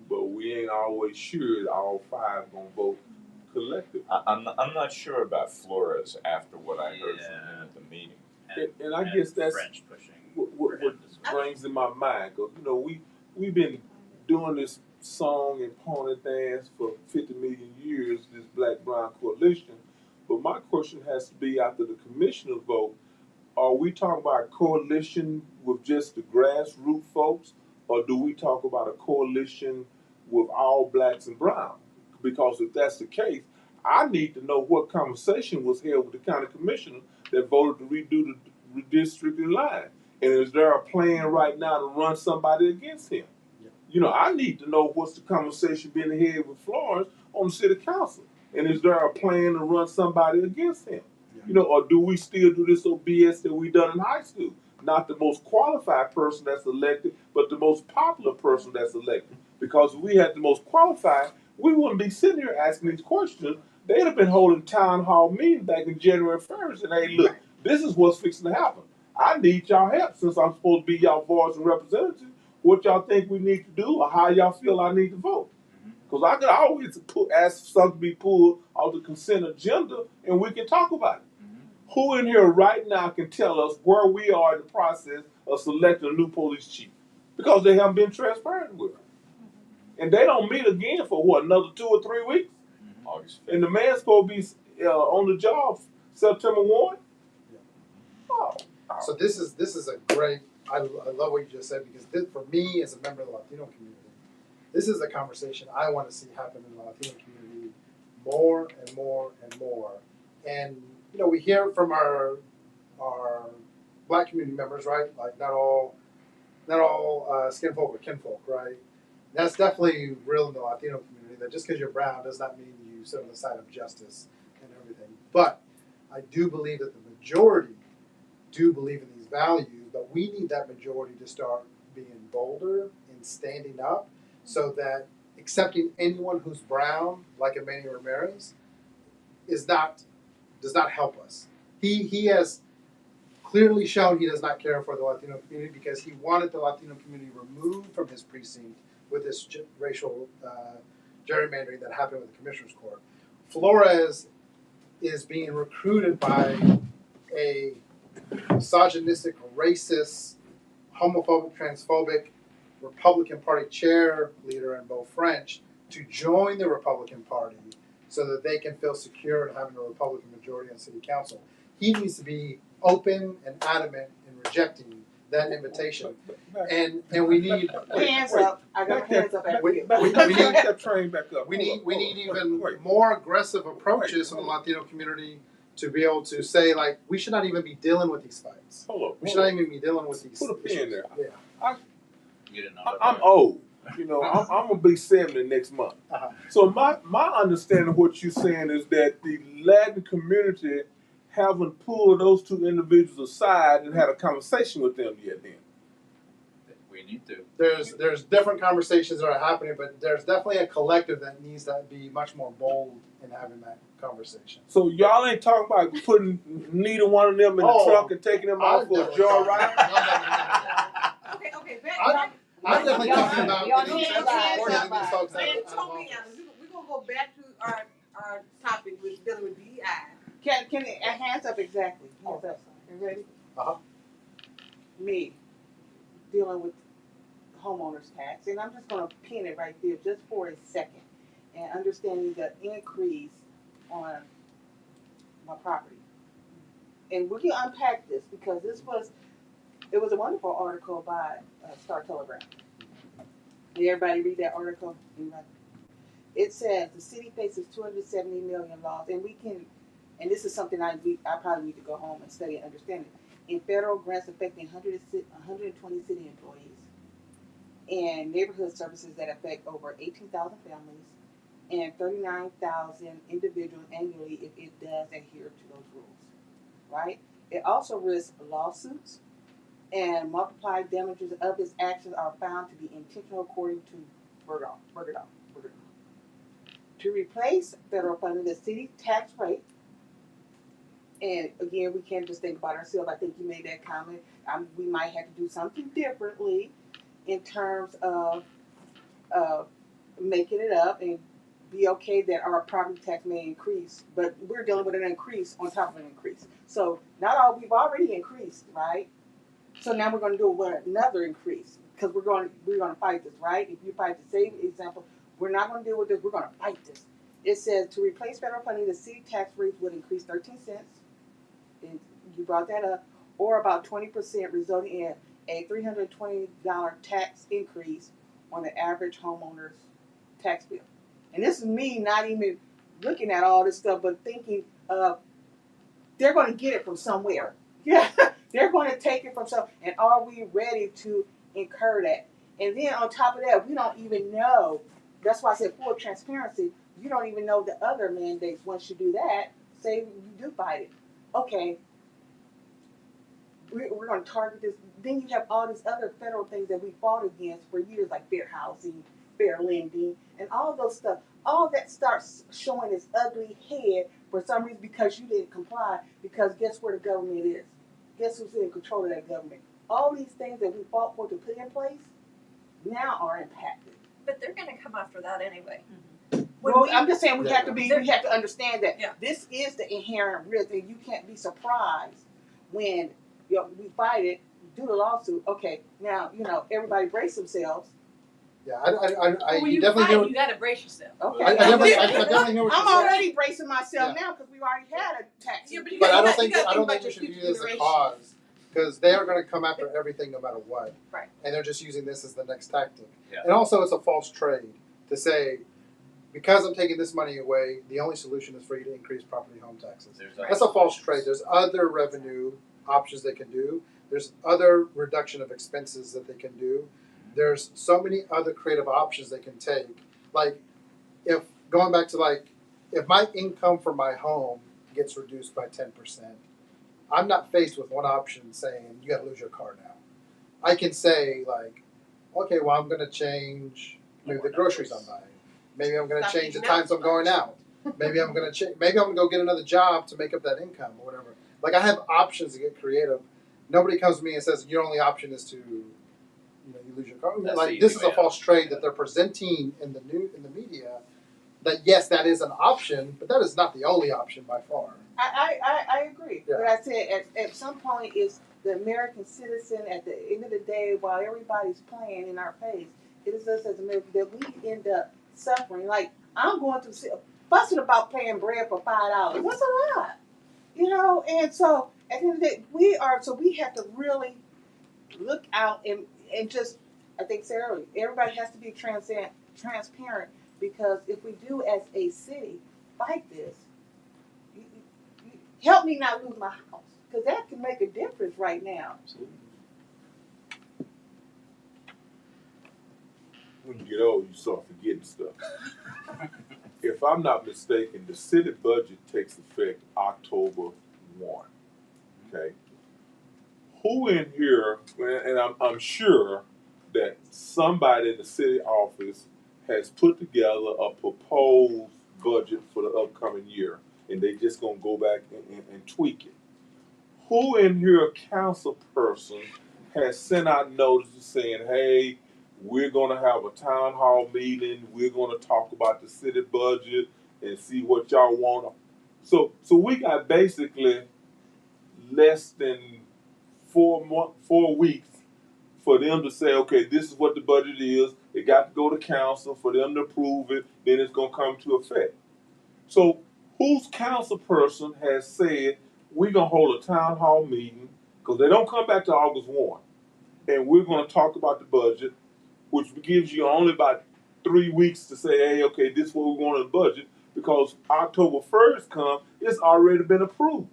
Speaker 12: But we ain't always sure that all 5 gonna vote collectively.
Speaker 3: I'm not sure about Flores after what I heard from
Speaker 6: Yeah.
Speaker 3: him at the meeting.
Speaker 12: And I guess that's
Speaker 6: French pushing
Speaker 12: what
Speaker 6: for him to switch.
Speaker 12: brings in my mind, because we've been doing this song and pony dance for 50 million years, this Black Brown Coalition. But my question has to be, after the commissioner vote, are we talking about a coalition with just the grassroots folks, or do we talk about a coalition with all blacks and brown? Because if that's the case, I need to know what conversation was held with the county commissioner that voted to redo the redistricting line. And is there a plan right now to run somebody against him? I need to know what's the conversation being had with Florence on the city council. And is there a plan to run somebody against him? Or do we still do this old BS that we done in high school? not the most qualified person that's elected, but the most popular person that's elected. Because if we had the most qualified, we wouldn't be sitting here asking these questions. They'd have been holding town hall meetings back in January 1st, and hey, look, this is what's fixing to happen. I need y'all help since I'm supposed to be y'all voice and representative. What y'all think we need to do, or how y'all feel I need to vote? Because I could always ask something to be pulled off the consent agenda, and we can talk about it. Who in here right now can tell us where we are in the process of selecting a new police chief? Because they haven't been transparent with us. And they don't meet again for what, another 2 or 3 weeks?
Speaker 3: August 5th.
Speaker 12: And the man's supposed to be on the job September 1? Oh.
Speaker 2: So this is a great. I love what you just said, because this, for me as a member of the Latino community, this is a conversation I want to see happen in the Latino community more and more and more. And you know, we hear from our Black community members, right? Like not all skin folk are kinfolk, right? That's definitely real in the Latino community. That just because you're brown does not mean you sit on the side of justice and everything. But I do believe that the majority do believe in these values, but we need that majority to start being bolder and standing up, so that accepting anyone who's brown, like Emmanuel Ramirez, does not help us. He has clearly shown he does not care for the Latino community, because he wanted the Latino community removed from his precinct with this racial gerrymandering that happened with the Commissioner's Court. Flores is being recruited by a misogynistic, racist, homophobic, transphobic Republican Party chair leader in Beau French to join the Republican Party so that they can feel secure in having a Republican majority on City Council. He needs to be open and adamant in rejecting that invitation. And we need
Speaker 7: Hands up. I got hands up at you.
Speaker 12: We need that train back up.
Speaker 2: We need even more aggressive approaches from the Latino community to be able to say, like, we should not even be dealing with these fights. We should not even be dealing with these
Speaker 12: Put a pin
Speaker 2: issues.
Speaker 12: there.
Speaker 2: Yeah.
Speaker 6: You didn't know
Speaker 12: I'm old. You know, I'm gonna be 70 next month.
Speaker 2: Uh-huh.
Speaker 12: So my understanding of what you're saying is that the Latin community haven't pulled those two individuals aside and had a conversation with them yet. Then
Speaker 6: We need to.
Speaker 2: There's different conversations that are happening, but there's definitely a collective that needs to be much more bold in having that conversation.
Speaker 12: so y'all ain't talking about putting neither one of them in the truck and taking them out for a joyride.
Speaker 1: Okay,
Speaker 2: I'm definitely talking about
Speaker 11: we all
Speaker 2: getting
Speaker 11: need
Speaker 2: sensitive
Speaker 11: to
Speaker 2: for
Speaker 11: lie.
Speaker 2: these folks out
Speaker 1: And
Speaker 2: of
Speaker 1: Toby,
Speaker 2: office.
Speaker 1: we're gonna go back to our topic with dealing with DEI.
Speaker 7: Can hands up exactly? Hands up. You ready?
Speaker 2: Uh-huh.
Speaker 7: Me dealing with homeowners tax, and I'm just gonna pin it right there just for a second, and understanding the increase on my property. And we can unpack this, because it was a wonderful article by Star Telegram. Did everybody read that article? Anybody? It says the city faces 270 million loss, and and this is something I probably need to go home and study and understand it, in federal grants affecting 120 city employees, and neighborhood services that affect over 18,000 families and 39,000 individuals annually if it does adhere to those rules, right? It also risks lawsuits, and multiplied damages of its actions are found to be intentional, according to Bergedorf. To replace federal funding, the city tax rate, and again, we can't just think about ourselves. I think you made that comment. We might have to do something differently in terms of making it up and be okay that our property tax may increase, but we're dealing with an increase on top of an increase. So we've already increased, right? So now we're going to do another increase, because we're going to fight this, right? If you fight the same example, we're not going to deal with this. We're going to fight this. It says to replace federal funding, the city tax rate would increase 13 cents. And you brought that up, or about 20%, resulting in a $320 tax increase on the average homeowner's tax bill. And this is me not even looking at all this stuff, but thinking they're going to get it from somewhere. Yeah, they're going to take it from somewhere. And are we ready to incur that? And then on top of that, we don't even know. That's why I said full transparency. You don't even know the other mandates. Once you do that, say you do fight it. Okay, we're gonna target this. Then you have all these other federal things that we fought against for years, like fair housing, fair lending, and all those stuff. All that starts showing its ugly head for some reason because you didn't comply. Because guess where the government is? Guess who's in control of that government? All these things that we fought for to put in place now are impacted.
Speaker 5: But they're gonna come after that anyway.
Speaker 7: Well, I'm just saying we have to understand that
Speaker 5: Yeah.
Speaker 7: this is the inherent risk, and you can't be surprised when we fight it, do the lawsuit. Okay, now everybody brace themselves.
Speaker 2: Yeah,
Speaker 1: When
Speaker 2: you
Speaker 1: you
Speaker 2: definitely
Speaker 1: fight,
Speaker 2: hear.
Speaker 1: you gotta brace yourself.
Speaker 7: Okay,
Speaker 2: I definitely hear what
Speaker 7: I'm
Speaker 2: you're saying.
Speaker 7: already bracing myself now because we've already had a tax.
Speaker 1: Yeah, but you
Speaker 2: But I
Speaker 1: gotta
Speaker 2: don't think
Speaker 1: about
Speaker 2: we
Speaker 1: your
Speaker 2: should use
Speaker 1: future
Speaker 2: it as a
Speaker 1: generation.
Speaker 2: cause, because they are going to come after everything no matter what.
Speaker 5: Right.
Speaker 2: And they're just using this as the next tactic.
Speaker 6: Yeah.
Speaker 2: And also, it's a false trade to say, because I'm taking this money away, the only solution is for you to increase property home taxes. That's a false trade. There's other revenue options they can do. There's other reduction of expenses that they can do. There's so many other creative options they can take. Like, if going back to if my income for my home gets reduced by 10%, I'm not faced with one option saying you got to lose your car now. I can say okay, well I'm going to change maybe the groceries I'm buying. Maybe I'm going to
Speaker 1: Stop
Speaker 2: change the
Speaker 1: eating out
Speaker 2: times
Speaker 1: so
Speaker 2: I'm going out. Maybe I'm going to maybe I'm going to go get another job to make up that income or whatever. Like, I have options to get creative. Nobody comes to me and says your only option is to you lose your car.
Speaker 6: That's
Speaker 2: Like,
Speaker 6: the
Speaker 2: this
Speaker 6: easy
Speaker 2: is a
Speaker 6: way
Speaker 2: false trade that they're presenting in the media. That yes, that is an option, but that is not the only option by far.
Speaker 7: I agree.
Speaker 2: Yeah.
Speaker 7: But I said at some point it's the American citizen at the end of the day while everybody's playing in our face, it is us as Americans that we end up suffering. Like, I'm going to fussing about paying bread for $5. What's a lot? And so at the end of the day we have to really look out and just, I think Sarah earlier, everybody has to be transparent, because if we do as a city fight this, help me not lose my house, because that can make a difference right now.
Speaker 6: Absolutely.
Speaker 12: When you get old, you start forgetting stuff. If I'm not mistaken, the city budget takes effect October 1. Okay. Who in here, and I'm sure that somebody in the city office has put together a proposed budget for the upcoming year, and they just gonna go back and tweak it. Who in here, a council person, has sent out notices saying, hey, we're gonna have a town hall meeting, we're gonna talk about the city budget and see what y'all want. So we got basically less than 4 weeks for them to say, okay, this is what the budget is. It got to go to council for them to approve it. Then it's going to come to effect. So whose council person has said we're going to hold a town hall meeting, because they don't come back to August 1, and we're going to talk about the budget, which gives you only about 3 weeks to say, hey, okay, this is what we want in the budget, because October 1st come, it's already been approved.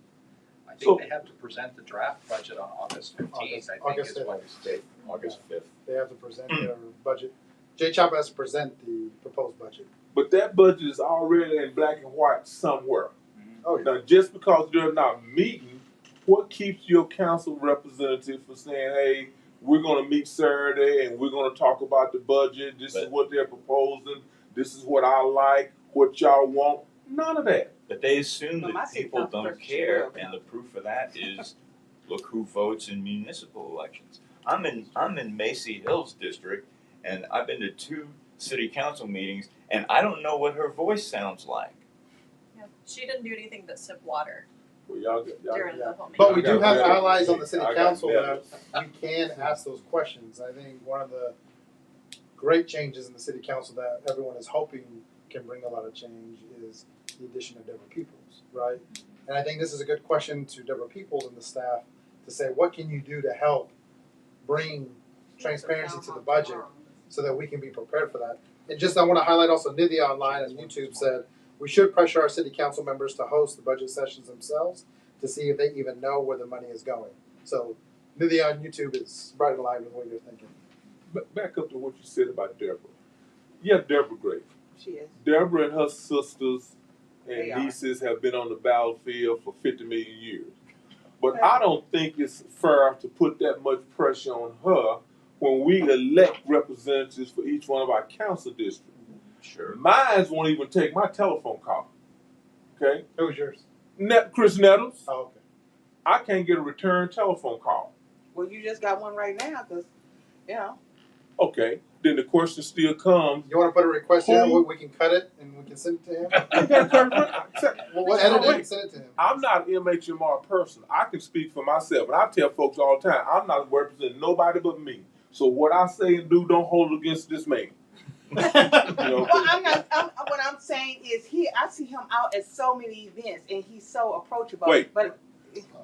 Speaker 4: I think they have to present the draft budget on August 15th, I think
Speaker 2: August
Speaker 4: is what.
Speaker 3: August 5th.
Speaker 2: They have to present their budget. Jay Chopper has to present the proposed budget.
Speaker 12: But that budget is already in black and white somewhere.
Speaker 2: Oh, yeah.
Speaker 12: Now, just because they're not meeting, what keeps your council representative from saying, hey, we're going to meet Saturday and we're going to talk about the budget. This is what they're proposing. This is what I like, what y'all want. None of that.
Speaker 3: But they assume
Speaker 7: Well, my
Speaker 3: that
Speaker 7: city
Speaker 3: people
Speaker 7: council
Speaker 3: don't
Speaker 7: person
Speaker 3: care,
Speaker 7: will.
Speaker 3: and the proof of that is, look who votes in municipal elections. I'm in Macy Hills district, and I've been to 2 city council meetings, and I don't know what her voice sounds like.
Speaker 5: Yeah. She didn't do anything but sip water
Speaker 12: Well, y'all
Speaker 5: during
Speaker 2: yeah.
Speaker 5: the whole meeting.
Speaker 2: But we
Speaker 12: I got
Speaker 2: do have
Speaker 12: medals.
Speaker 2: allies on the city
Speaker 12: I got
Speaker 2: council that
Speaker 12: medals.
Speaker 2: you can ask those questions. I think one of the great changes in the city council that everyone is hoping can bring a lot of change is the addition of Deborah Peoples, right? And I think this is a good question to Deborah Peoples and the staff to say, what can you do to help bring transparency to the budget so that we can be prepared for that? And just I want to highlight also, Nithya online on YouTube said, we should pressure our city council members to host the budget sessions themselves to see if they even know where the money is going. So Nithya on YouTube is right in line with what you're thinking.
Speaker 12: But back up to what you said about Deborah. Yeah, Deborah great.
Speaker 7: She is.
Speaker 12: Deborah and her sisters
Speaker 7: They
Speaker 12: and
Speaker 7: are.
Speaker 12: nieces have been on the battlefield for 50 million years. But I don't think it's fair to put that much pressure on her when we elect representatives for each one of our council districts.
Speaker 3: Sure.
Speaker 12: Mine won't even take my telephone call. Okay?
Speaker 2: Who's yours?
Speaker 12: Chris Nettles.
Speaker 2: Oh, okay.
Speaker 12: I can't get a return telephone call.
Speaker 7: Well, you just got one right now, cause, you know.
Speaker 12: Okay. Then the question still comes.
Speaker 2: You want to put a request in?
Speaker 12: Who-
Speaker 2: We can cut it and we can send it to him.
Speaker 12: Well,
Speaker 2: We'll edit it and send it to him.
Speaker 12: I'm not an MHMR person. I can speak for myself, and I tell folks all the time, I'm not representing nobody but me. So what I say and do, don't hold it against this man. You know,
Speaker 7: Well, what I'm saying is I see him out at so many events and he's so approachable.
Speaker 12: Wait.
Speaker 7: But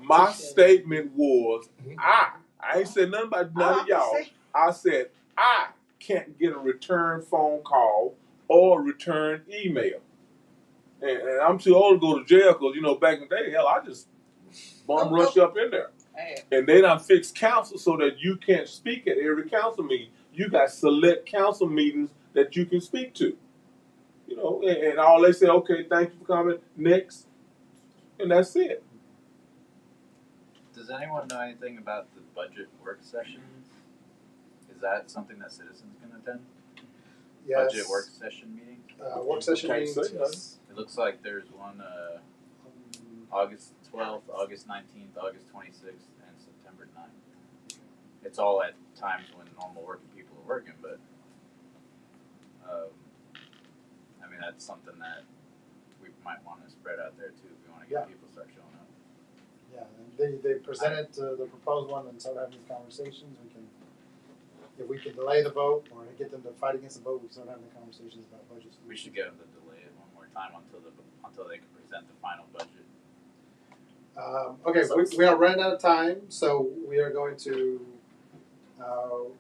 Speaker 12: my statement was, I ain't said nothing about none
Speaker 7: I'm
Speaker 12: of y'all.
Speaker 7: just saying-
Speaker 12: I said, I can't get a return phone call or return email. And I'm too old to go to jail because, you know, back in the day, hell, I just bum rush up in there.
Speaker 7: Hey,
Speaker 12: And they done fixed council so that you can't speak at every council meeting. You got select council meetings that you can speak to. You know, and all they say, okay, thank you for coming, next. And that's it.
Speaker 6: Does anyone know anything about the budget work sessions? Is that something that citizens can attend?
Speaker 2: Yes.
Speaker 6: Budget work session meetings?
Speaker 2: Work session
Speaker 12: Can't
Speaker 2: meetings.
Speaker 12: say nothing.
Speaker 6: It looks like there's one August 12th, August 19th, August 26th, and September 9th. It's all at times when normal working people are working, but I mean that's something that we might want to spread out there too if we want to get
Speaker 2: Yeah.
Speaker 6: people to start showing up.
Speaker 2: Yeah, and they presented the proposed one and started having these conversations. If we can delay the vote or get them to fight against the vote, we can start having the conversations about budgets.
Speaker 6: We should get them to delay it one more time until they can present the final budget.
Speaker 2: Okay, we are running out of time, so we are going to.
Speaker 1: So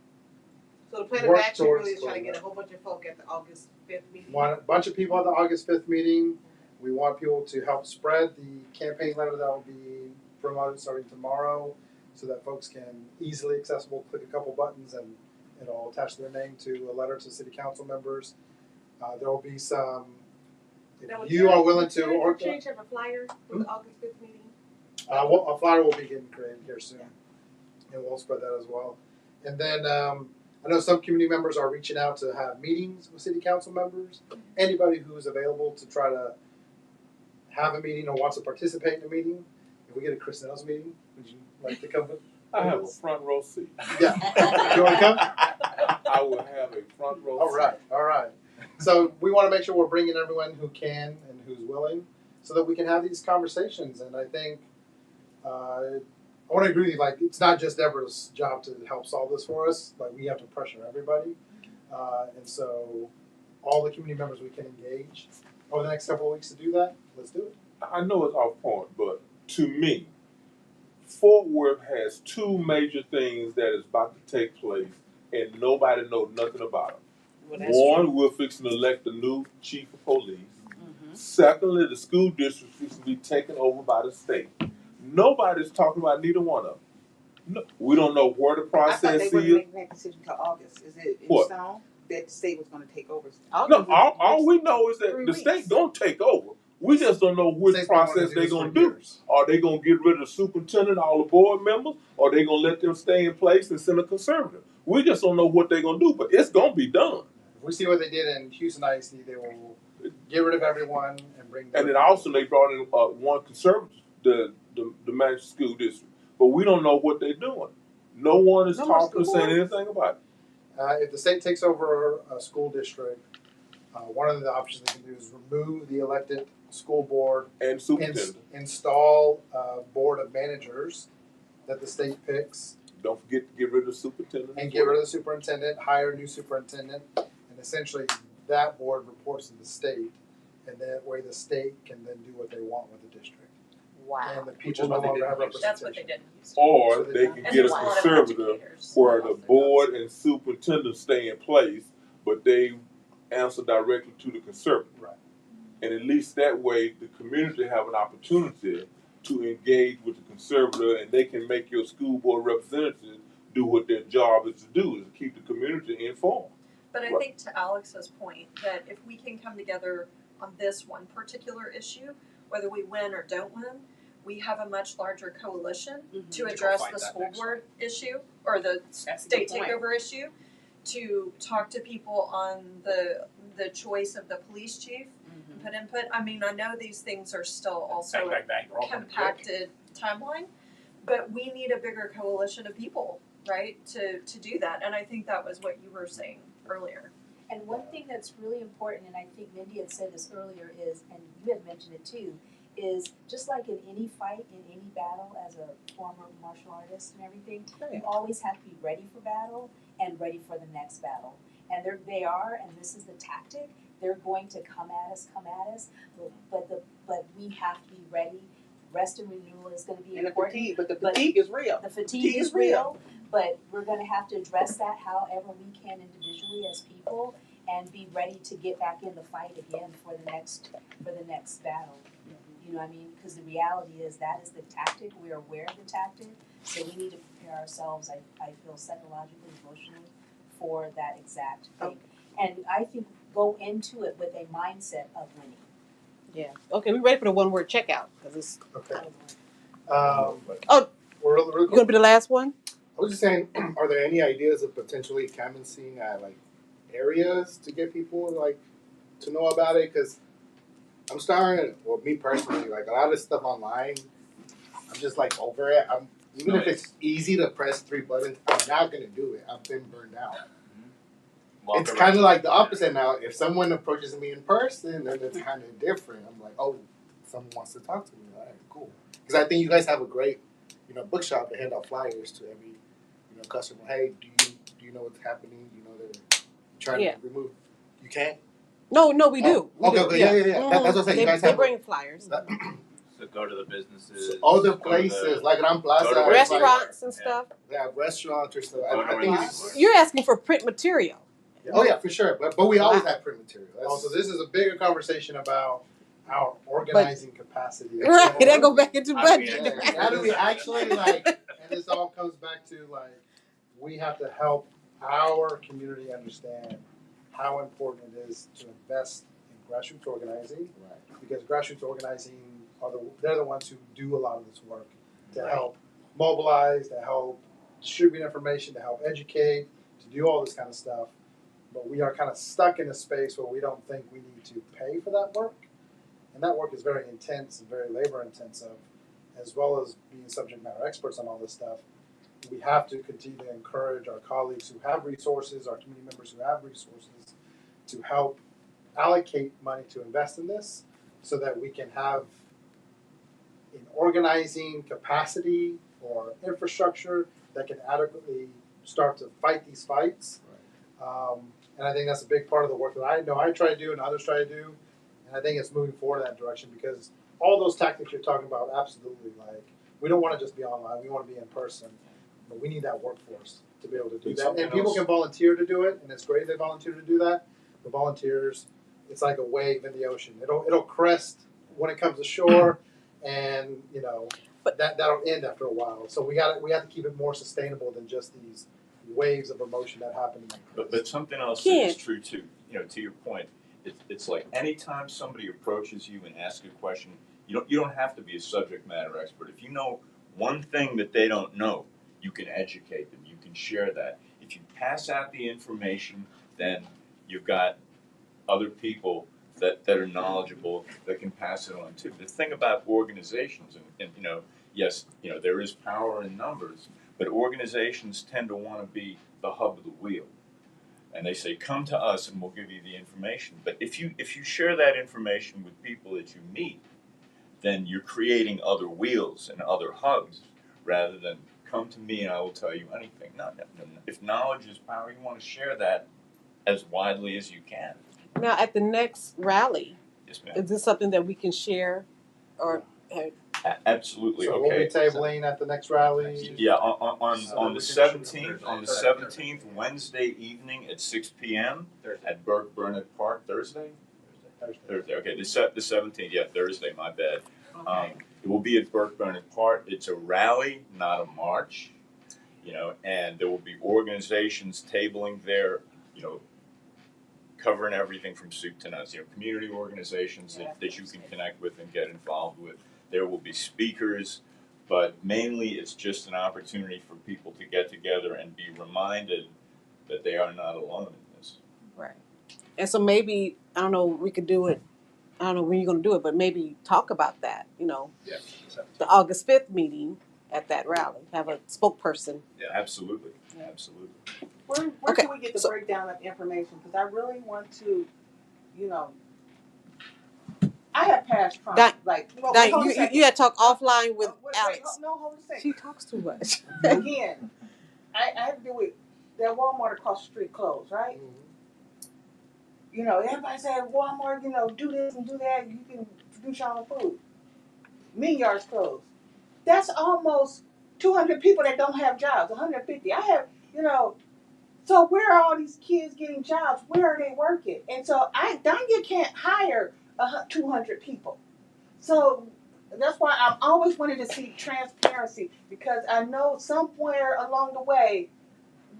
Speaker 1: the plan of
Speaker 2: Work
Speaker 1: action
Speaker 2: towards
Speaker 1: really is trying to
Speaker 2: closing
Speaker 1: get a whole bunch of folk at the August 5th meeting.
Speaker 2: Want a bunch of people at the August 5th meeting. We want people to help spread the campaign letter that will be promoted starting tomorrow so that folks can easily accessible, click a couple buttons and it'll attach their name to a letter to city council members. There will be some,
Speaker 1: Now,
Speaker 2: if you are willing to,
Speaker 1: or
Speaker 2: or
Speaker 1: change have a flyer for the August 5th meeting.
Speaker 2: a flyer will be getting created here soon. And we'll spread that as well. And then I know some community members are reaching out to have meetings with city council members. Anybody who is available to try to have a meeting or wants to participate in a meeting. If we get a Chris Nettles meeting, would you like to come with?
Speaker 12: I have a front row seat.
Speaker 2: Yeah. You want to come?
Speaker 12: I will have a front row seat.
Speaker 2: All right. So we want to make sure we're bringing everyone who can and who's willing so that we can have these conversations. And I think I want to agree with you, like, it's not just Deborah's job to help solve this for us. Like, we have to pressure everybody. And so all the community members we can engage over the next couple of weeks to do that, let's do it.
Speaker 12: I know it's off point, but to me, Fort Worth has two major things that is about to take place, and nobody knows nothing about them. One, we're fixing to elect a new chief of police. Secondly, the school district is to be taken over by the state. Nobody's talking about neither one of them. No, we don't know where the
Speaker 7: I thought
Speaker 12: process
Speaker 7: they
Speaker 12: is.
Speaker 7: wouldn't make that decision till August. Is it in
Speaker 12: What?
Speaker 7: stone that the state was gonna take over?
Speaker 12: No, all we know is that
Speaker 7: 3
Speaker 12: the
Speaker 7: weeks.
Speaker 12: state gonna take over. We just don't know which
Speaker 2: State's been wanting
Speaker 12: process
Speaker 2: to
Speaker 12: they
Speaker 2: this
Speaker 12: gonna
Speaker 2: for
Speaker 12: do.
Speaker 2: years.
Speaker 12: Are they gonna get rid of the superintendent, all the board members, or they gonna let them stay in place and send a conservative? We just don't know what they're gonna do, but it's gonna be done.
Speaker 2: If we see what they did in Houston ISD, they will get rid of everyone and bring.
Speaker 12: And then also they brought in one conservative, the managed school district, but we don't know what they're doing. No one is
Speaker 7: No more
Speaker 12: talking or
Speaker 7: school
Speaker 12: saying
Speaker 7: boards?
Speaker 12: anything about it.
Speaker 2: If the state takes over a school district, one of the options they can do is remove the elected school board,
Speaker 12: And superintendent.
Speaker 2: install a board of managers that the state picks,
Speaker 12: Don't forget to get rid of the superintendent.
Speaker 2: and
Speaker 12: as
Speaker 2: get
Speaker 12: well.
Speaker 2: rid of the superintendent, hire a new superintendent, and essentially that board reports to the state, and that way the state can then do what they want with the district. And the
Speaker 6: Which
Speaker 2: people
Speaker 6: is
Speaker 2: no
Speaker 6: what they
Speaker 2: longer
Speaker 6: did
Speaker 2: have
Speaker 6: in Houston.
Speaker 5: That's what they
Speaker 2: representation.
Speaker 5: did in Houston.
Speaker 12: Or
Speaker 2: So
Speaker 12: they
Speaker 2: they-
Speaker 12: can
Speaker 5: And
Speaker 12: get a
Speaker 5: there's a lot of
Speaker 12: conservative
Speaker 5: educators
Speaker 12: where
Speaker 5: who
Speaker 12: the
Speaker 5: also
Speaker 12: board and superintendent stay in place, but they answer directly to the conservative.
Speaker 2: Right.
Speaker 12: And at least that way, the community have an opportunity to engage with the conservative, and they can make your school board representatives do what their job is to do, is to keep the community informed.
Speaker 5: But I
Speaker 12: Right.
Speaker 5: think to Alex's point, that if we can come together on this one particular issue, whether we win or don't win, we have a much larger coalition to
Speaker 4: go
Speaker 5: address
Speaker 4: fight
Speaker 5: the
Speaker 4: that
Speaker 5: school
Speaker 4: next
Speaker 5: board issue or the
Speaker 1: That's a
Speaker 5: state
Speaker 1: good point.
Speaker 5: takeover issue, to talk to people on the choice of the police chief, put input. I mean, I know these things are still also
Speaker 4: Bang, bang, bang, we're all gonna click.
Speaker 5: compacted timeline, but we need a bigger coalition of people, right, to do that. And I think that was what you were saying earlier.
Speaker 11: And one thing that's really important, and I think Mindy had said this earlier, is, and you had mentioned it too, is just like in any fight, in any battle, as a former martial artist and everything, you always have to be ready for battle and ready for the next battle. And they are, and this is the tactic, they're going to come at us, but we have to be ready. Rest and renewal is gonna be
Speaker 7: And the
Speaker 11: important.
Speaker 7: fatigue, but the fatigue is real.
Speaker 11: The fatigue is real, but we're gonna have to address that however we can individually as people and be ready to get back in the fight again for the next battle. You know what I mean? Because the reality is that is the tactic, we're aware of the tactic, so we need to prepare ourselves, I feel psychologically, emotionally, for that exact thing. And I think go into it with a mindset of winning.
Speaker 1: Yeah. Okay, we ready for the one word checkout because it's.
Speaker 2: Okay.
Speaker 1: Oh,
Speaker 2: We're really
Speaker 1: you gonna be the last one?
Speaker 8: I was just saying, are there any ideas of potentially canvassing at like areas to get people like to know about it? Because I'm starting, well, me personally, like a lot of stuff online, I'm just like over it. Even if it's easy to press 3 buttons, I'm not gonna do it. I've been burned out.
Speaker 6: Walk
Speaker 8: It's
Speaker 6: around.
Speaker 8: kind of like the opposite now. If someone approaches me in person, then it's kind of different. I'm like, oh, someone wants to talk to me. All right, cool. Because I think you guys have a great, bookshop to hand out flyers to every, customer. Hey, do you know what's happening? You know they're trying
Speaker 1: Yeah.
Speaker 8: to remove. You can't.
Speaker 1: No, we do. We
Speaker 8: Okay,
Speaker 1: do.
Speaker 8: okay, yeah. That's what I'm saying.
Speaker 1: They,
Speaker 8: You guys
Speaker 1: they
Speaker 8: have
Speaker 1: bring flyers.
Speaker 6: So go to the businesses.
Speaker 8: all the
Speaker 6: go to
Speaker 8: places, like Gran Plaza,
Speaker 6: go to
Speaker 8: it's like-
Speaker 1: Restaurants and stuff.
Speaker 8: yeah, restaurants or stuff.
Speaker 6: Go to
Speaker 8: I
Speaker 6: where
Speaker 8: think
Speaker 6: you
Speaker 8: it's,
Speaker 6: work.
Speaker 1: You're asking for print material.
Speaker 8: oh yeah, for sure. But we always have print material. That's-
Speaker 2: Also, this is a bigger conversation about our organizing capacity.
Speaker 1: Right. That go back into
Speaker 6: I mean,
Speaker 1: budget.
Speaker 8: How do we actually like?
Speaker 2: And this all comes back to like, we have to help our community understand how important it is to invest in grassroots organizing.
Speaker 8: Right.
Speaker 2: Because grassroots organizing they're the ones who do a lot of this work to help mobilize, to help distribute information, to help educate, to do all this kind of stuff. But we are kind of stuck in a space where we don't think we need to pay for that work. And that work is very intense and very labor intensive, as well as being subject matter experts on all this stuff. We have to continue to encourage our colleagues who have resources, our community members who have resources, to help allocate money to invest in this so that we can have an organizing capacity or infrastructure that can adequately start to fight these fights. And I think that's a big part of the work that I know I try to do and others try to do. And I think it's moving forward in that direction because all those tactics you're talking about, absolutely, like, we don't want to just be online, we want to be in person. But we need that workforce to be able to do
Speaker 3: And
Speaker 2: that.
Speaker 3: something
Speaker 2: And people
Speaker 3: else-
Speaker 2: can volunteer to do it, and it's great they volunteer to do that. The volunteers, it's like a wave in the ocean. It'll crest when it comes to shore, and that'll end after a while. So we have to keep it more sustainable than just these waves of emotion that happen.
Speaker 3: But something else
Speaker 1: Ken.
Speaker 3: that is true too, to your point, it's like anytime somebody approaches you and asks a question, you don't have to be a subject matter expert. If you know one thing that they don't know, you can educate them, you can share that. If you pass out the information, then you've got other people that are knowledgeable that can pass it on too. The thing about organizations, and yes, there is power in numbers, but organizations tend to want to be the hub of the wheel. And they say, come to us and we'll give you the information. But if you share that information with people that you meet, then you're creating other wheels and other hubs rather than come to me and I will tell you anything. No. If knowledge is power, you want to share that as widely as you can.
Speaker 1: Now, at the next rally,
Speaker 3: Yes, ma'am.
Speaker 1: is this something that we can share, or
Speaker 3: Absolutely.
Speaker 2: So we'll be
Speaker 3: Okay.
Speaker 2: tabling at the next rally.
Speaker 3: Yeah, on
Speaker 2: So
Speaker 3: the 17th, Wednesday evening at 6 p.m. at Burke Burnett Park. Thursday. Okay, the 17th. Yeah, Thursday. My bad. It will be at Burke Burnett Park. It's a rally, not a march. And there will be organizations tabling there. Covering everything from soup to nuts. Community organizations that you can connect with and get involved with. There will be speakers, but mainly it's just an opportunity for people to get together and be reminded that they are not alone in this.
Speaker 1: Right. And so maybe, I don't know, we could do it, I don't know when you're gonna do it, but maybe talk about that, you know,
Speaker 4: Yeah.
Speaker 1: the August 5th meeting at that rally, have a spokesperson.
Speaker 3: Absolutely, absolutely.
Speaker 7: Where
Speaker 1: Okay,
Speaker 7: can we get the
Speaker 1: so-
Speaker 7: breakdown of information? Because I really want to, you know, I have passed Trump,
Speaker 1: Di-
Speaker 7: like, well,
Speaker 1: Diane,
Speaker 7: hold a
Speaker 1: you
Speaker 7: second.
Speaker 1: had to talk offline with
Speaker 7: Wait,
Speaker 1: Alex.
Speaker 7: no, hold a second.
Speaker 1: She talks too much.
Speaker 7: Again, I have to deal with that Walmart across the street closed, right? You know, everybody said Walmart, you know, do this and do that, you can produce your own food. Yards closed. That's almost 200 people that don't have jobs, 150. I have, you know, so where are all these kids getting jobs? Where are they working? And so Danya can't hire 200 people. So that's why I've always wanted to see transparency, because I know somewhere along the way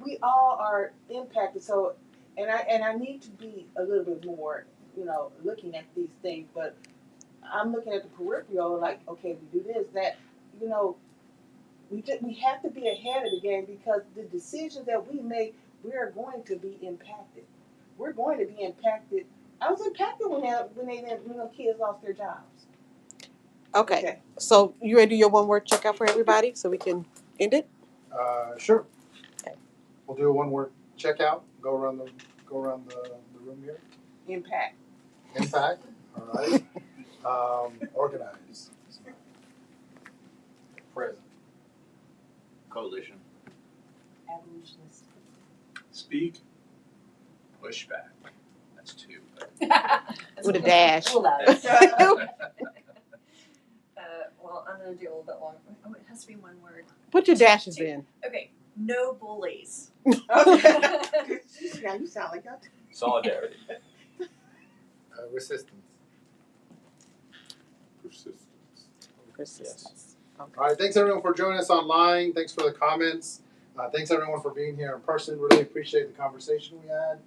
Speaker 7: we all are impacted. So and I need to be a little bit more, you know, looking at these things. But I'm looking at the peripheral, like, okay, we do this, that, you know, we have to be ahead of the game, because the decisions that we make, we are going to be impacted. We're going to be impacted. I was impacted when kids lost their jobs.
Speaker 1: Okay, so you ready to do your one word checkout for everybody so we can end it?
Speaker 2: Sure.
Speaker 1: Okay.
Speaker 2: We'll do a one-word checkout. Go around the room here.
Speaker 7: Impact.
Speaker 2: Impact. All right. Organize.
Speaker 4: Present.
Speaker 6: Coalition.
Speaker 11: Abolitionist.
Speaker 10: Speak.
Speaker 4: Pushback. That's two.
Speaker 1: With a dash.
Speaker 5: We'll allow it. Well, I'm gonna do a little bit longer. Oh, it has to be one word.
Speaker 1: Put your dashes in.
Speaker 5: Okay, no bullies.
Speaker 7: Okay. Now you sound like that.
Speaker 3: Solidarity.
Speaker 8: Resistance.
Speaker 12: Persistence.
Speaker 1: Persistence. Okay.
Speaker 2: All right. Thanks everyone for joining us online. Thanks for the comments. Thanks everyone for being here in person. Really appreciate the conversation we had.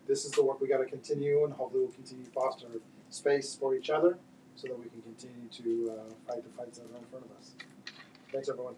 Speaker 2: This is the work we got to continue, and hopefully we'll continue to foster space for each other so that we can continue to fight the fights that are in front of us. Thanks everyone.